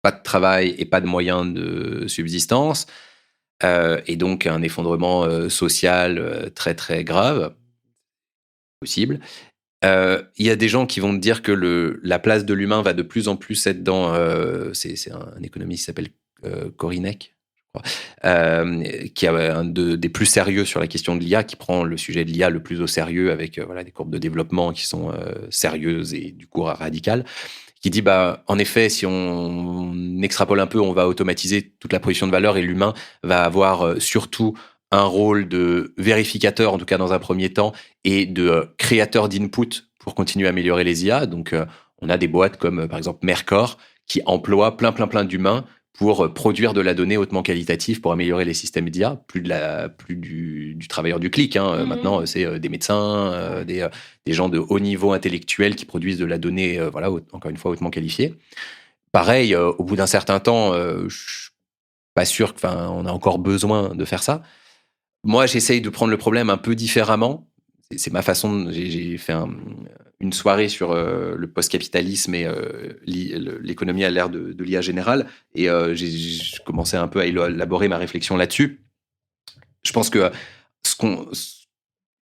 pas de travail et pas de moyens de subsistance, et donc un effondrement social très très grave, possible. Il y a des gens qui vont te dire que la place de l'humain va de plus en plus être dans... c'est un économiste qui s'appelle Korinek, je crois, qui est des plus sérieux sur la question de l'IA, qui prend le sujet de l'IA le plus au sérieux avec des courbes de développement qui sont sérieuses et du coup radicales, qui dit, en effet, si on extrapole un peu, on va automatiser toute la production de valeur et l'humain va avoir surtout un rôle de vérificateur, en tout cas dans un premier temps, et de créateur d'input pour continuer à améliorer les IA. Donc, on a des boîtes comme, par exemple, Mercor, qui emploient plein d'humains pour produire de la donnée hautement qualitative pour améliorer les systèmes d'IA. Plus du travailleur du clic. Maintenant, c'est des médecins, des gens de haut niveau intellectuel qui produisent de la donnée, encore une fois, hautement qualifiée. Pareil, au bout d'un certain temps, je suis pas sûr qu'on a encore besoin de faire ça. Moi, j'essaye de prendre le problème un peu différemment. C'est ma façon. J'ai fait une soirée sur le post-capitalisme et l'économie à l'ère de l'IA générale. Et j'ai commencé un peu à élaborer ma réflexion là-dessus. Je pense que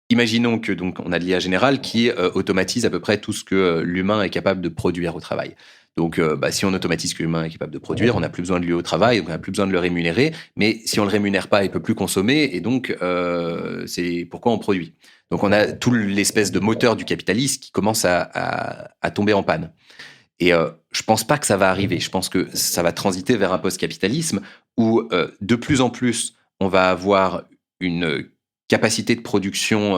imaginons que donc on a de l'IA générale qui automatise à peu près tout ce que l'humain est capable de produire au travail. Donc, si on automatise ce que l'humain est capable de produire, on n'a plus besoin de lui au travail, donc on n'a plus besoin de le rémunérer. Mais si on le rémunère pas, il peut plus consommer, et donc c'est pourquoi on produit. Donc, on a tout l'espèce de moteur du capitalisme qui commence à tomber en panne. Et je pense pas que ça va arriver. Je pense que ça va transiter vers un post-capitalisme où de plus en plus on va avoir une capacité de production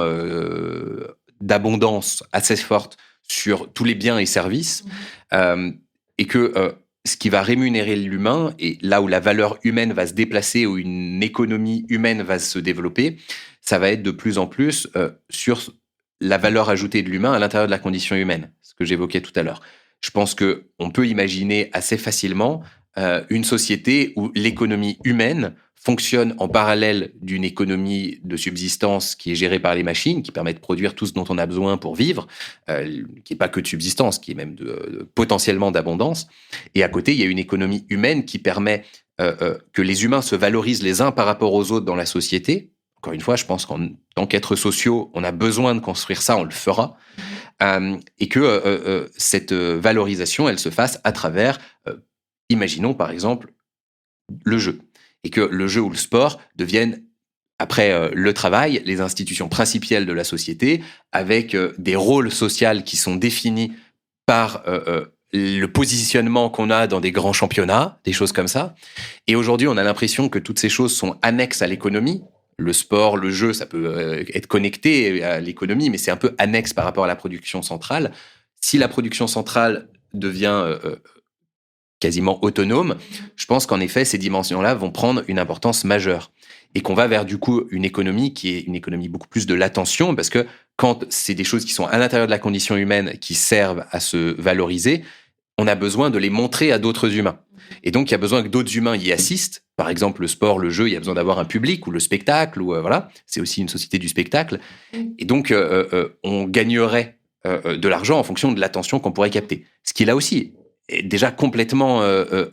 d'abondance assez forte sur tous les biens et services, et que ce qui va rémunérer l'humain, et là où la valeur humaine va se déplacer, où une économie humaine va se développer, ça va être de plus en plus sur la valeur ajoutée de l'humain à l'intérieur de la condition humaine, ce que j'évoquais tout à l'heure. Je pense qu'on peut imaginer assez facilement une société où l'économie humaine fonctionne en parallèle d'une économie de subsistance qui est gérée par les machines, qui permet de produire tout ce dont on a besoin pour vivre, qui n'est pas que de subsistance, qui est même potentiellement d'abondance. Et à côté, il y a une économie humaine qui permet que les humains se valorisent les uns par rapport aux autres dans la société. Encore une fois, je pense qu'en tant qu'êtres sociaux, on a besoin de construire ça, on le fera. Et que cette valorisation, elle se fasse à travers, imaginons par exemple, le jeu. Et que le jeu ou le sport deviennent, après le travail, les institutions principales de la société, avec des rôles sociaux qui sont définis par le positionnement qu'on a dans des grands championnats, des choses comme ça. Et aujourd'hui, on a l'impression que toutes ces choses sont annexes à l'économie. Le sport, le jeu, ça peut être connecté à l'économie, mais c'est un peu annexe par rapport à la production centrale. Si la production centrale devient quasiment autonome, je pense qu'en effet, ces dimensions-là vont prendre une importance majeure. Et qu'on va vers, du coup, une économie qui est une économie beaucoup plus de l'attention, parce que quand c'est des choses qui sont à l'intérieur de la condition humaine qui servent à se valoriser, on a besoin de les montrer à d'autres humains. Et donc, il y a besoin que d'autres humains y assistent. Par exemple, le sport, le jeu, il y a besoin d'avoir un public, ou le spectacle, ou voilà. C'est aussi une société du spectacle. Et donc, on gagnerait de l'argent en fonction de l'attention qu'on pourrait capter. Ce qui, là aussi, est déjà complètement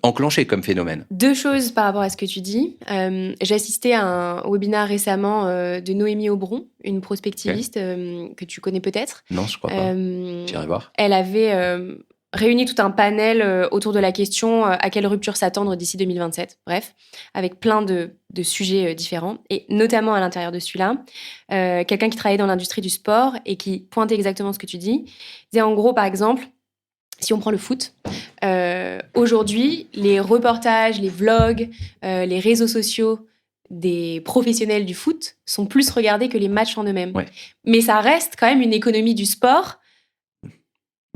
enclenché comme phénomène. Deux choses par rapport à ce que tu dis. J'ai assisté à un webinaire récemment de Noémie Aubron, une prospectiviste que tu connais peut-être. Non, je crois pas. J'irai voir. Elle avait réuni tout un panel autour de la question à quelle rupture s'attendre d'ici 2027. Bref, avec plein de sujets différents. Et notamment à l'intérieur de celui-là, quelqu'un qui travaillait dans l'industrie du sport et qui pointait exactement ce que tu dis. Il disait en gros, par exemple, si on prend le foot, aujourd'hui, les reportages, les vlogs, les réseaux sociaux des professionnels du foot sont plus regardés que les matchs en eux-mêmes. Ouais. Mais ça reste quand même une économie du sport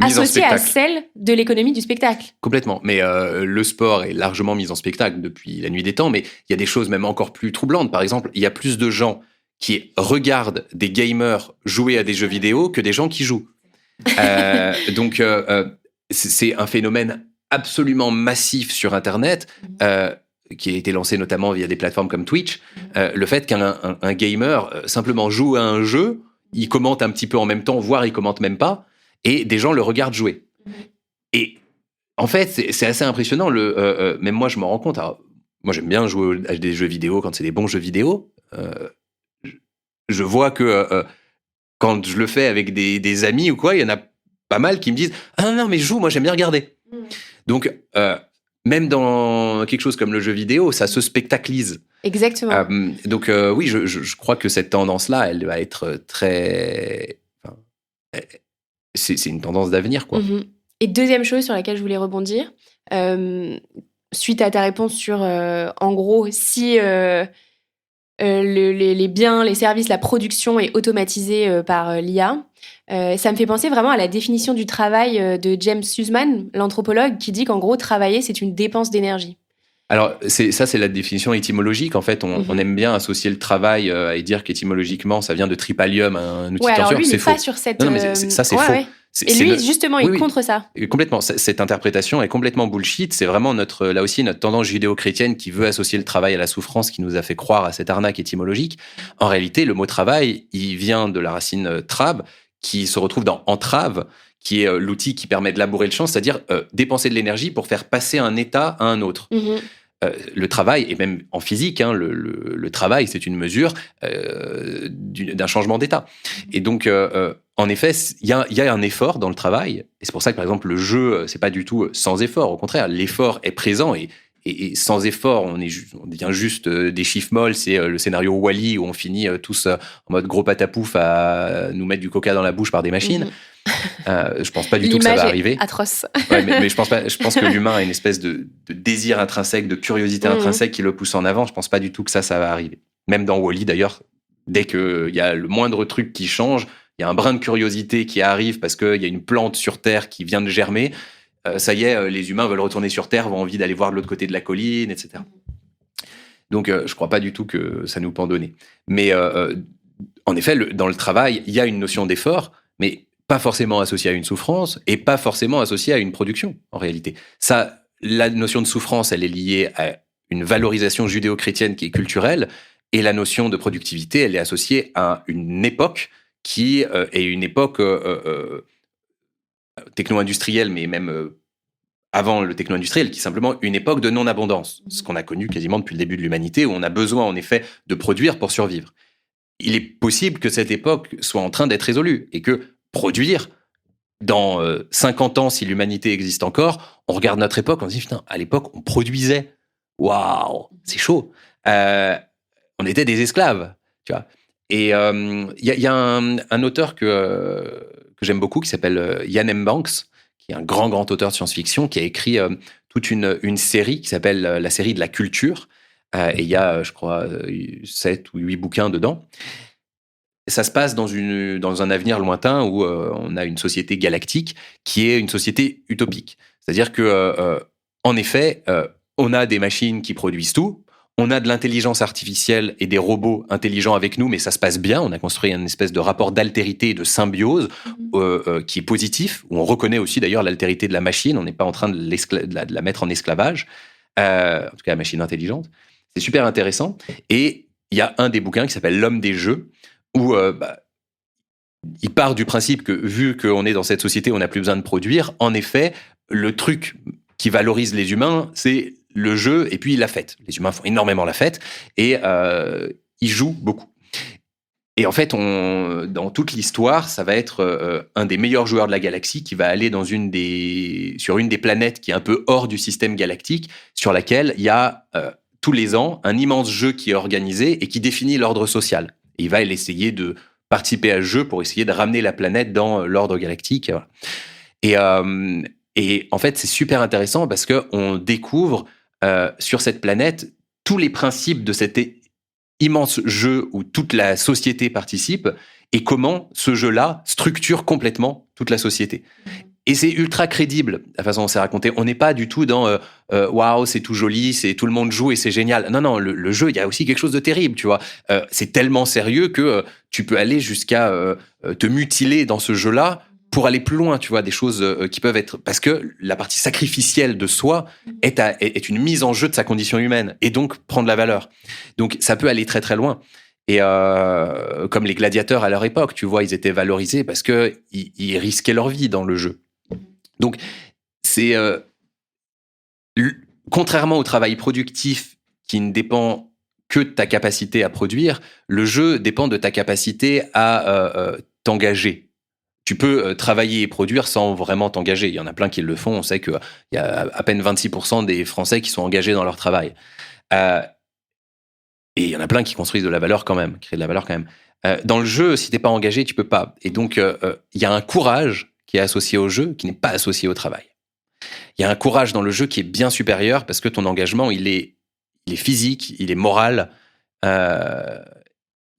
associée à celle de l'économie du spectacle. Complètement. Mais le sport est largement mis en spectacle depuis la nuit des temps, mais il y a des choses même encore plus troublantes. Par exemple, il y a plus de gens qui regardent des gamers jouer à des jeux vidéo que des gens qui jouent. Donc, c'est un phénomène absolument massif sur Internet, qui a été lancé notamment via des plateformes comme Twitch. Le fait qu'un gamer simplement joue à un jeu, il commente un petit peu en même temps, voire il commente même pas, et des gens le regardent jouer. Et en fait, c'est assez impressionnant. Même moi, je m'en rends compte. Alors, moi, j'aime bien jouer à des jeux vidéo quand c'est des bons jeux vidéo. Je vois que quand je le fais avec des amis ou quoi, il y en a pas mal qui me disent « Ah non, mais joue, moi, j'aime bien regarder. » Donc, même dans quelque chose comme le jeu vidéo, ça se spectaclise. Exactement. Donc, oui, je crois que cette tendance-là, elle va être très... c'est une tendance d'avenir, quoi. Et deuxième chose sur laquelle je voulais rebondir, suite à ta réponse sur, en gros, si les biens, les services, la production est automatisée par l'IA, ça me fait penser vraiment à la définition du travail de James Sussman, l'anthropologue, qui dit qu'en gros, travailler, c'est une dépense d'énergie. Alors, c'est la définition étymologique. En fait, on aime bien associer le travail et dire qu'étymologiquement, ça vient de tripalium, un outil de torture. Alors lui, il n'est faux. pas sur cette... Non, mais ça, c'est faux. Ouais. Et lui, justement, il est contre ça. Complètement. Cette interprétation est complètement bullshit. C'est vraiment là aussi, notre tendance judéo-chrétienne qui veut associer le travail à la souffrance qui nous a fait croire à cette arnaque étymologique. En réalité, le mot travail, il vient de la racine trab, qui se retrouve dans entrave, qui est l'outil qui permet de labourer le champ, c'est-à-dire dépenser de l'énergie pour faire passer un état à un autre. Le travail, et même en physique, le travail, c'est une mesure d'un changement d'état. Et donc, en effet, il y a un effort dans le travail. Et c'est pour ça que, par exemple, le jeu, c'est pas du tout sans effort. Au contraire, l'effort est présent et sans effort, on devient juste des chiffres molles. C'est le scénario Wall-E où on finit tous en mode gros patapouf à nous mettre du coca dans la bouche par des machines. Je pense pas du tout que ça va arriver. L'image est atroce. Ouais, mais je pense pas. Je pense que l'humain a une espèce de désir intrinsèque, de curiosité intrinsèque qui le pousse en avant. Je pense pas du tout que ça va arriver. Même dans Wall-E d'ailleurs, dès qu'il y a le moindre truc qui change, il y a un brin de curiosité qui arrive parce qu'il y a une plante sur Terre qui vient de germer. Ça y est, les humains veulent retourner sur Terre, ont envie d'aller voir de l'autre côté de la colline, etc. Donc, je crois pas du tout que ça nous pendonne. Mais en effet, dans le travail, il y a une notion d'effort, mais pas forcément associée à une souffrance et pas forcément associée à une production, en réalité. Ça, la notion de souffrance, elle est liée à une valorisation judéo-chrétienne qui est culturelle, et la notion de productivité, elle est associée à une époque qui est une époque techno-industrielle, mais même avant le techno-industriel, qui est simplement une époque de non-abondance, ce qu'on a connu quasiment depuis le début de l'humanité, où on a besoin, en effet, de produire pour survivre. Il est possible que cette époque soit en train d'être résolue, et que produire, dans 50 ans, si l'humanité existe encore, on regarde notre époque, on se dit, putain, à l'époque, on produisait. Waouh, c'est chaud. On était des esclaves, tu vois. Et il y a un auteur que j'aime beaucoup, qui s'appelle Ian M. Banks, qui est un grand auteur de science-fiction, qui a écrit toute une série qui s'appelle la série de la culture. Et il y a, je crois, 7 ou 8 bouquins dedans. Ça se passe dans un avenir lointain où on a une société galactique qui est une société utopique. C'est-à-dire que, en effet, on a des machines qui produisent tout, on a de l'intelligence artificielle et des robots intelligents avec nous, mais ça se passe bien. On a construit une espèce de rapport d'altérité et de symbiose qui est positif, où on reconnaît aussi d'ailleurs l'altérité de la machine. On n'est pas en train de la mettre en esclavage, en tout cas la machine intelligente. C'est super intéressant. Et il y a un des bouquins qui s'appelle L'homme des jeux, où il part du principe que, vu qu'on est dans cette société où on n'a plus besoin de produire, en effet, le truc qui valorise les humains, c'est le jeu et puis la fête. Les humains font énormément la fête et ils jouent beaucoup. Et en fait, dans toute l'histoire, ça va être un des meilleurs joueurs de la galaxie qui va aller sur une des planètes qui est un peu hors du système galactique, sur laquelle il y a tous les ans un immense jeu qui est organisé et qui définit l'ordre social. Et il va essayer de participer à ce jeu pour essayer de ramener la planète dans l'ordre galactique. Voilà. Et en fait, c'est super intéressant parce qu'on découvre sur cette planète tous les principes de cet immense jeu où toute la société participe et comment ce jeu-là structure complètement toute la société. Et c'est ultra crédible, la façon dont c'est raconté. On n'est pas du tout dans waouh, c'est tout joli, c'est tout le monde joue et c'est génial. Non, le jeu, il y a aussi quelque chose de terrible, tu vois. C'est tellement sérieux que tu peux aller jusqu'à te mutiler dans ce jeu-là pour aller plus loin, tu vois, des choses qui peuvent être... Parce que la partie sacrificielle de soi est une mise en jeu de sa condition humaine et donc prend de la valeur. Donc ça peut aller très très loin. Et comme les gladiateurs à leur époque, tu vois, ils étaient valorisés parce qu'ils risquaient leur vie dans le jeu. Donc, c'est contrairement au travail productif qui ne dépend que de ta capacité à produire, le jeu dépend de ta capacité à t'engager. Tu peux travailler et produire sans vraiment t'engager. Il y en a plein qui le font. On sait qu'il y a à peine 26% des Français qui sont engagés dans leur travail. Et il y en a plein qui construisent de la valeur quand même, créent de la valeur quand même. Dans le jeu, si t'es pas engagé, tu peux pas. Et donc, il y a un courage qui est associé au jeu, qui n'est pas associé au travail. Il y a un courage dans le jeu qui est bien supérieur parce que ton engagement, il est physique, il est moral, il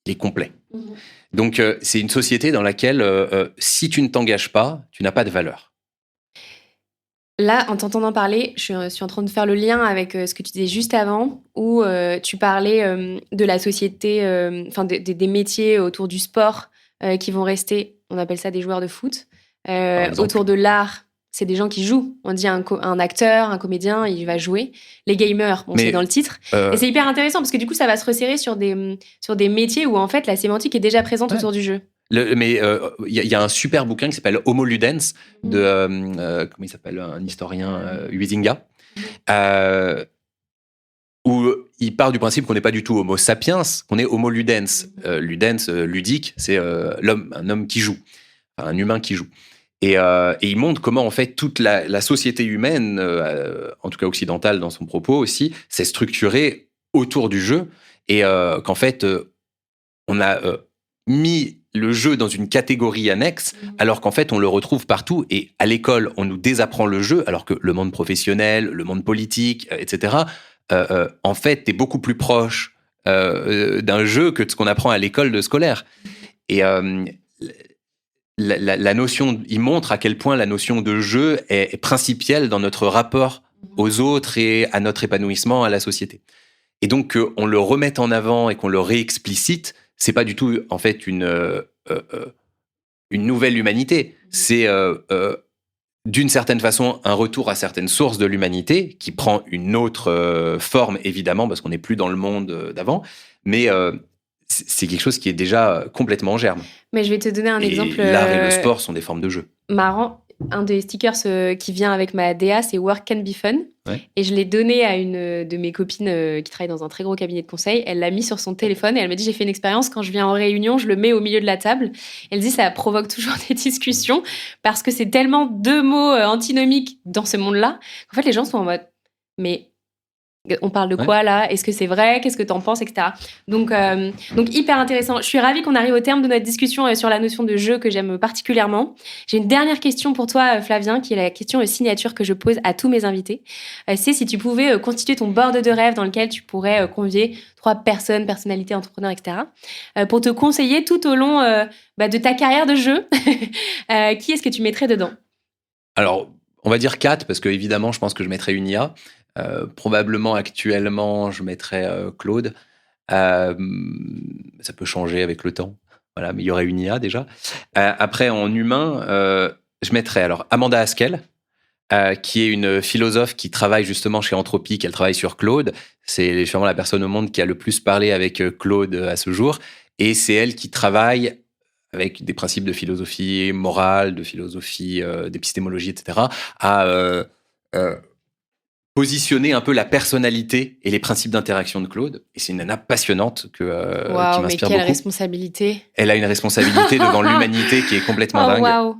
est complet. Donc, c'est une société dans laquelle, si tu ne t'engages pas, tu n'as pas de valeur. Là, en t'entendant parler, je suis en train de faire le lien avec ce que tu disais juste avant, où tu parlais de la société, des métiers autour du sport qui vont rester, on appelle ça des joueurs de foot. Autour de l'art, c'est des gens qui jouent. On dit un acteur, un comédien, il va jouer. Les gamers, c'est dans le titre. Et c'est hyper intéressant parce que du coup, ça va se resserrer sur des métiers où en fait la sémantique est déjà présente autour du jeu. Mais il y a un super bouquin qui s'appelle Homo Ludens de comment il s'appelle, un historien Huizinga, où il part du principe qu'on n'est pas du tout Homo sapiens, qu'on est Homo Ludens. Ludens, ludique, c'est un homme qui joue, un humain qui joue. Et il montre comment en fait toute la société humaine, en tout cas occidentale dans son propos aussi, s'est structurée autour du jeu et qu'en fait on a mis le jeu dans une catégorie annexe, alors qu'en fait, on le retrouve partout. Et à l'école, on nous désapprend le jeu, alors que le monde professionnel, le monde politique, etc., en fait, t'es beaucoup plus proche d'un jeu que de ce qu'on apprend à l'école de scolaire. Et la notion, il montre à quel point la notion de jeu est principielle dans notre rapport aux autres et à notre épanouissement, à la société. Et donc, qu'on le remette en avant et qu'on le réexplicite, c'est pas du tout, en fait, une nouvelle humanité. C'est, d'une certaine façon, un retour à certaines sources de l'humanité qui prend une autre forme, évidemment, parce qu'on n'est plus dans le monde d'avant. Mais c'est quelque chose qui est déjà complètement en germe. Mais je vais te donner un exemple. L'art et le sport sont des formes de jeu. Marrant. Un des stickers qui vient avec ma DA, c'est Work Can Be Fun. Ouais. Et je l'ai donné à une de mes copines qui travaille dans un très gros cabinet de conseil. Elle l'a mis sur son téléphone et elle me dit, j'ai fait une expérience, quand je viens en réunion, je le mets au milieu de la table. Elle dit, ça provoque toujours des discussions parce que c'est tellement deux mots antinomiques dans ce monde-là qu'en fait, les gens sont en mode, mais on parle de quoi là ? Est-ce que c'est vrai ? Qu'est-ce que t'en penses, etc. Donc hyper intéressant. Je suis ravie qu'on arrive au terme de notre discussion sur la notion de jeu que j'aime particulièrement. J'ai une dernière question pour toi, Flavien, qui est la question signature que je pose à tous mes invités. C'est si tu pouvais constituer ton board de rêve dans lequel tu pourrais convier 3 personnes, personnalités, entrepreneurs, etc. Pour te conseiller tout au long de ta carrière de jeu. Qui est-ce que tu mettrais dedans ? Alors, on va dire 4, parce que évidemment, je pense que je mettrais une IA. Probablement actuellement je mettrais Claude, ça peut changer avec le temps, voilà, mais il y aurait une IA déjà. Après en humain, je mettrais alors Amanda Haskell, qui est une philosophe qui travaille justement chez Anthropique, elle travaille sur Claude, c'est sûrement la personne au monde qui a le plus parlé avec Claude à ce jour, et c'est elle qui travaille avec des principes de philosophie morale, de philosophie d'épistémologie, etc., à positionner un peu la personnalité et les principes d'interaction de Claude. Et c'est une nana passionnante qui m'inspire mais quelle beaucoup. Responsabilité. Elle a une responsabilité devant l'humanité qui est complètement dingue. Wow.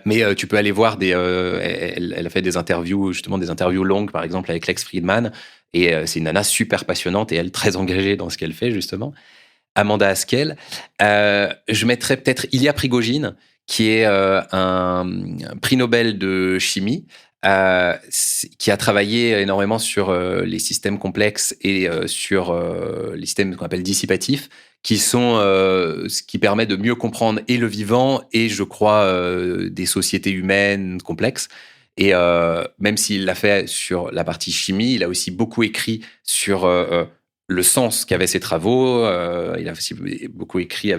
Mais tu peux aller voir elle a fait des interviews, justement des interviews longues, par exemple, avec Lex Fridman. Et c'est une nana super passionnante et elle très engagée dans ce qu'elle fait, justement. Amanda Haskell. Je mettrais peut-être Ilya Prigogine, qui est un prix Nobel de chimie, qui a travaillé énormément sur les systèmes complexes et sur les systèmes qu'on appelle dissipatifs, qui sont ce qui permet de mieux comprendre et le vivant et, je crois, des sociétés humaines complexes. Et même s'il l'a fait sur la partie chimie, il a aussi beaucoup écrit sur le sens qu'avaient ses travaux. Il a aussi beaucoup écrit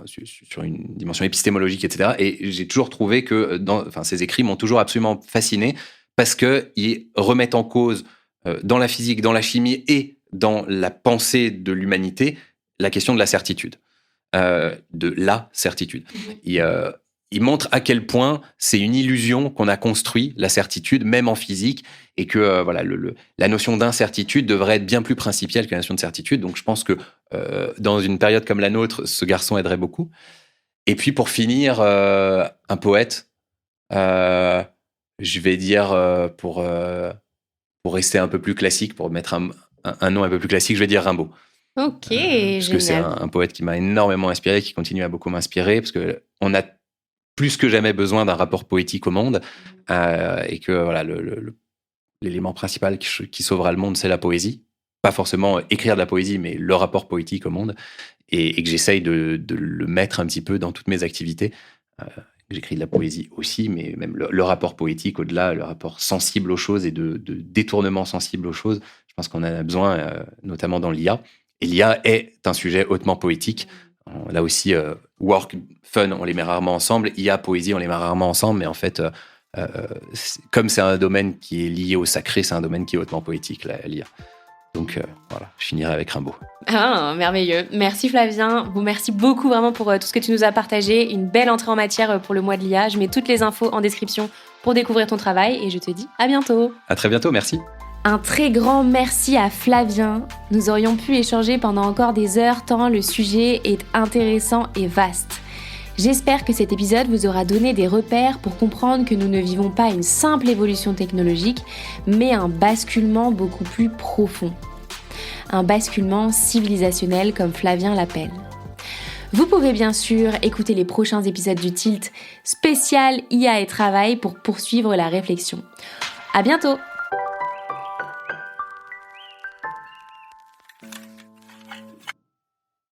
sur une dimension épistémologique, etc. Et j'ai toujours trouvé que ses écrits m'ont toujours absolument fasciné parce qu'ils remettent en cause, dans la physique, dans la chimie et dans la pensée de l'humanité, la question de la certitude. De la certitude. Il montre à quel point c'est une illusion qu'on a construit, la certitude, même en physique, et que la notion d'incertitude devrait être bien plus principielle que la notion de certitude. Donc je pense que dans une période comme la nôtre, ce garçon aiderait beaucoup. Et puis pour finir, un poète, je vais dire, pour rester un peu plus classique, pour mettre un nom un peu plus classique, je vais dire Rimbaud. Ok, parce génial. Que c'est un poète qui m'a énormément inspiré, qui continue à beaucoup m'inspirer, parce qu'on a plus que jamais besoin d'un rapport poétique au monde, et que l'élément principal qui sauvera le monde, c'est la poésie. Pas forcément écrire de la poésie, mais le rapport poétique au monde, et que j'essaye de le mettre un petit peu dans toutes mes activités. J'écris de la poésie aussi, mais même le rapport poétique au-delà, le rapport sensible aux choses et de détournement sensible aux choses, je pense qu'on en a besoin, notamment dans l'IA. Et l'IA est un sujet hautement poétique. Là aussi, work, fun, on les met rarement ensemble. IA, poésie, on les met rarement ensemble. Mais en fait, comme c'est un domaine qui est lié au sacré, c'est un domaine qui est hautement poétique, l'IA. Donc voilà, je finirai avec Rimbaud. Ah, merveilleux. Merci Flavien. Merci beaucoup vraiment pour tout ce que tu nous as partagé. Une belle entrée en matière pour le mois de l'IA. Je mets toutes les infos en description pour découvrir ton travail et je te dis à bientôt. À très bientôt, merci. Un très grand merci à Flavien. Nous aurions pu échanger pendant encore des heures tant le sujet est intéressant et vaste. J'espère que cet épisode vous aura donné des repères pour comprendre que nous ne vivons pas une simple évolution technologique, mais un basculement beaucoup plus profond. Un basculement civilisationnel comme Flavien l'appelle. Vous pouvez bien sûr écouter les prochains épisodes du Tilt spécial IA et travail pour poursuivre la réflexion. À bientôt!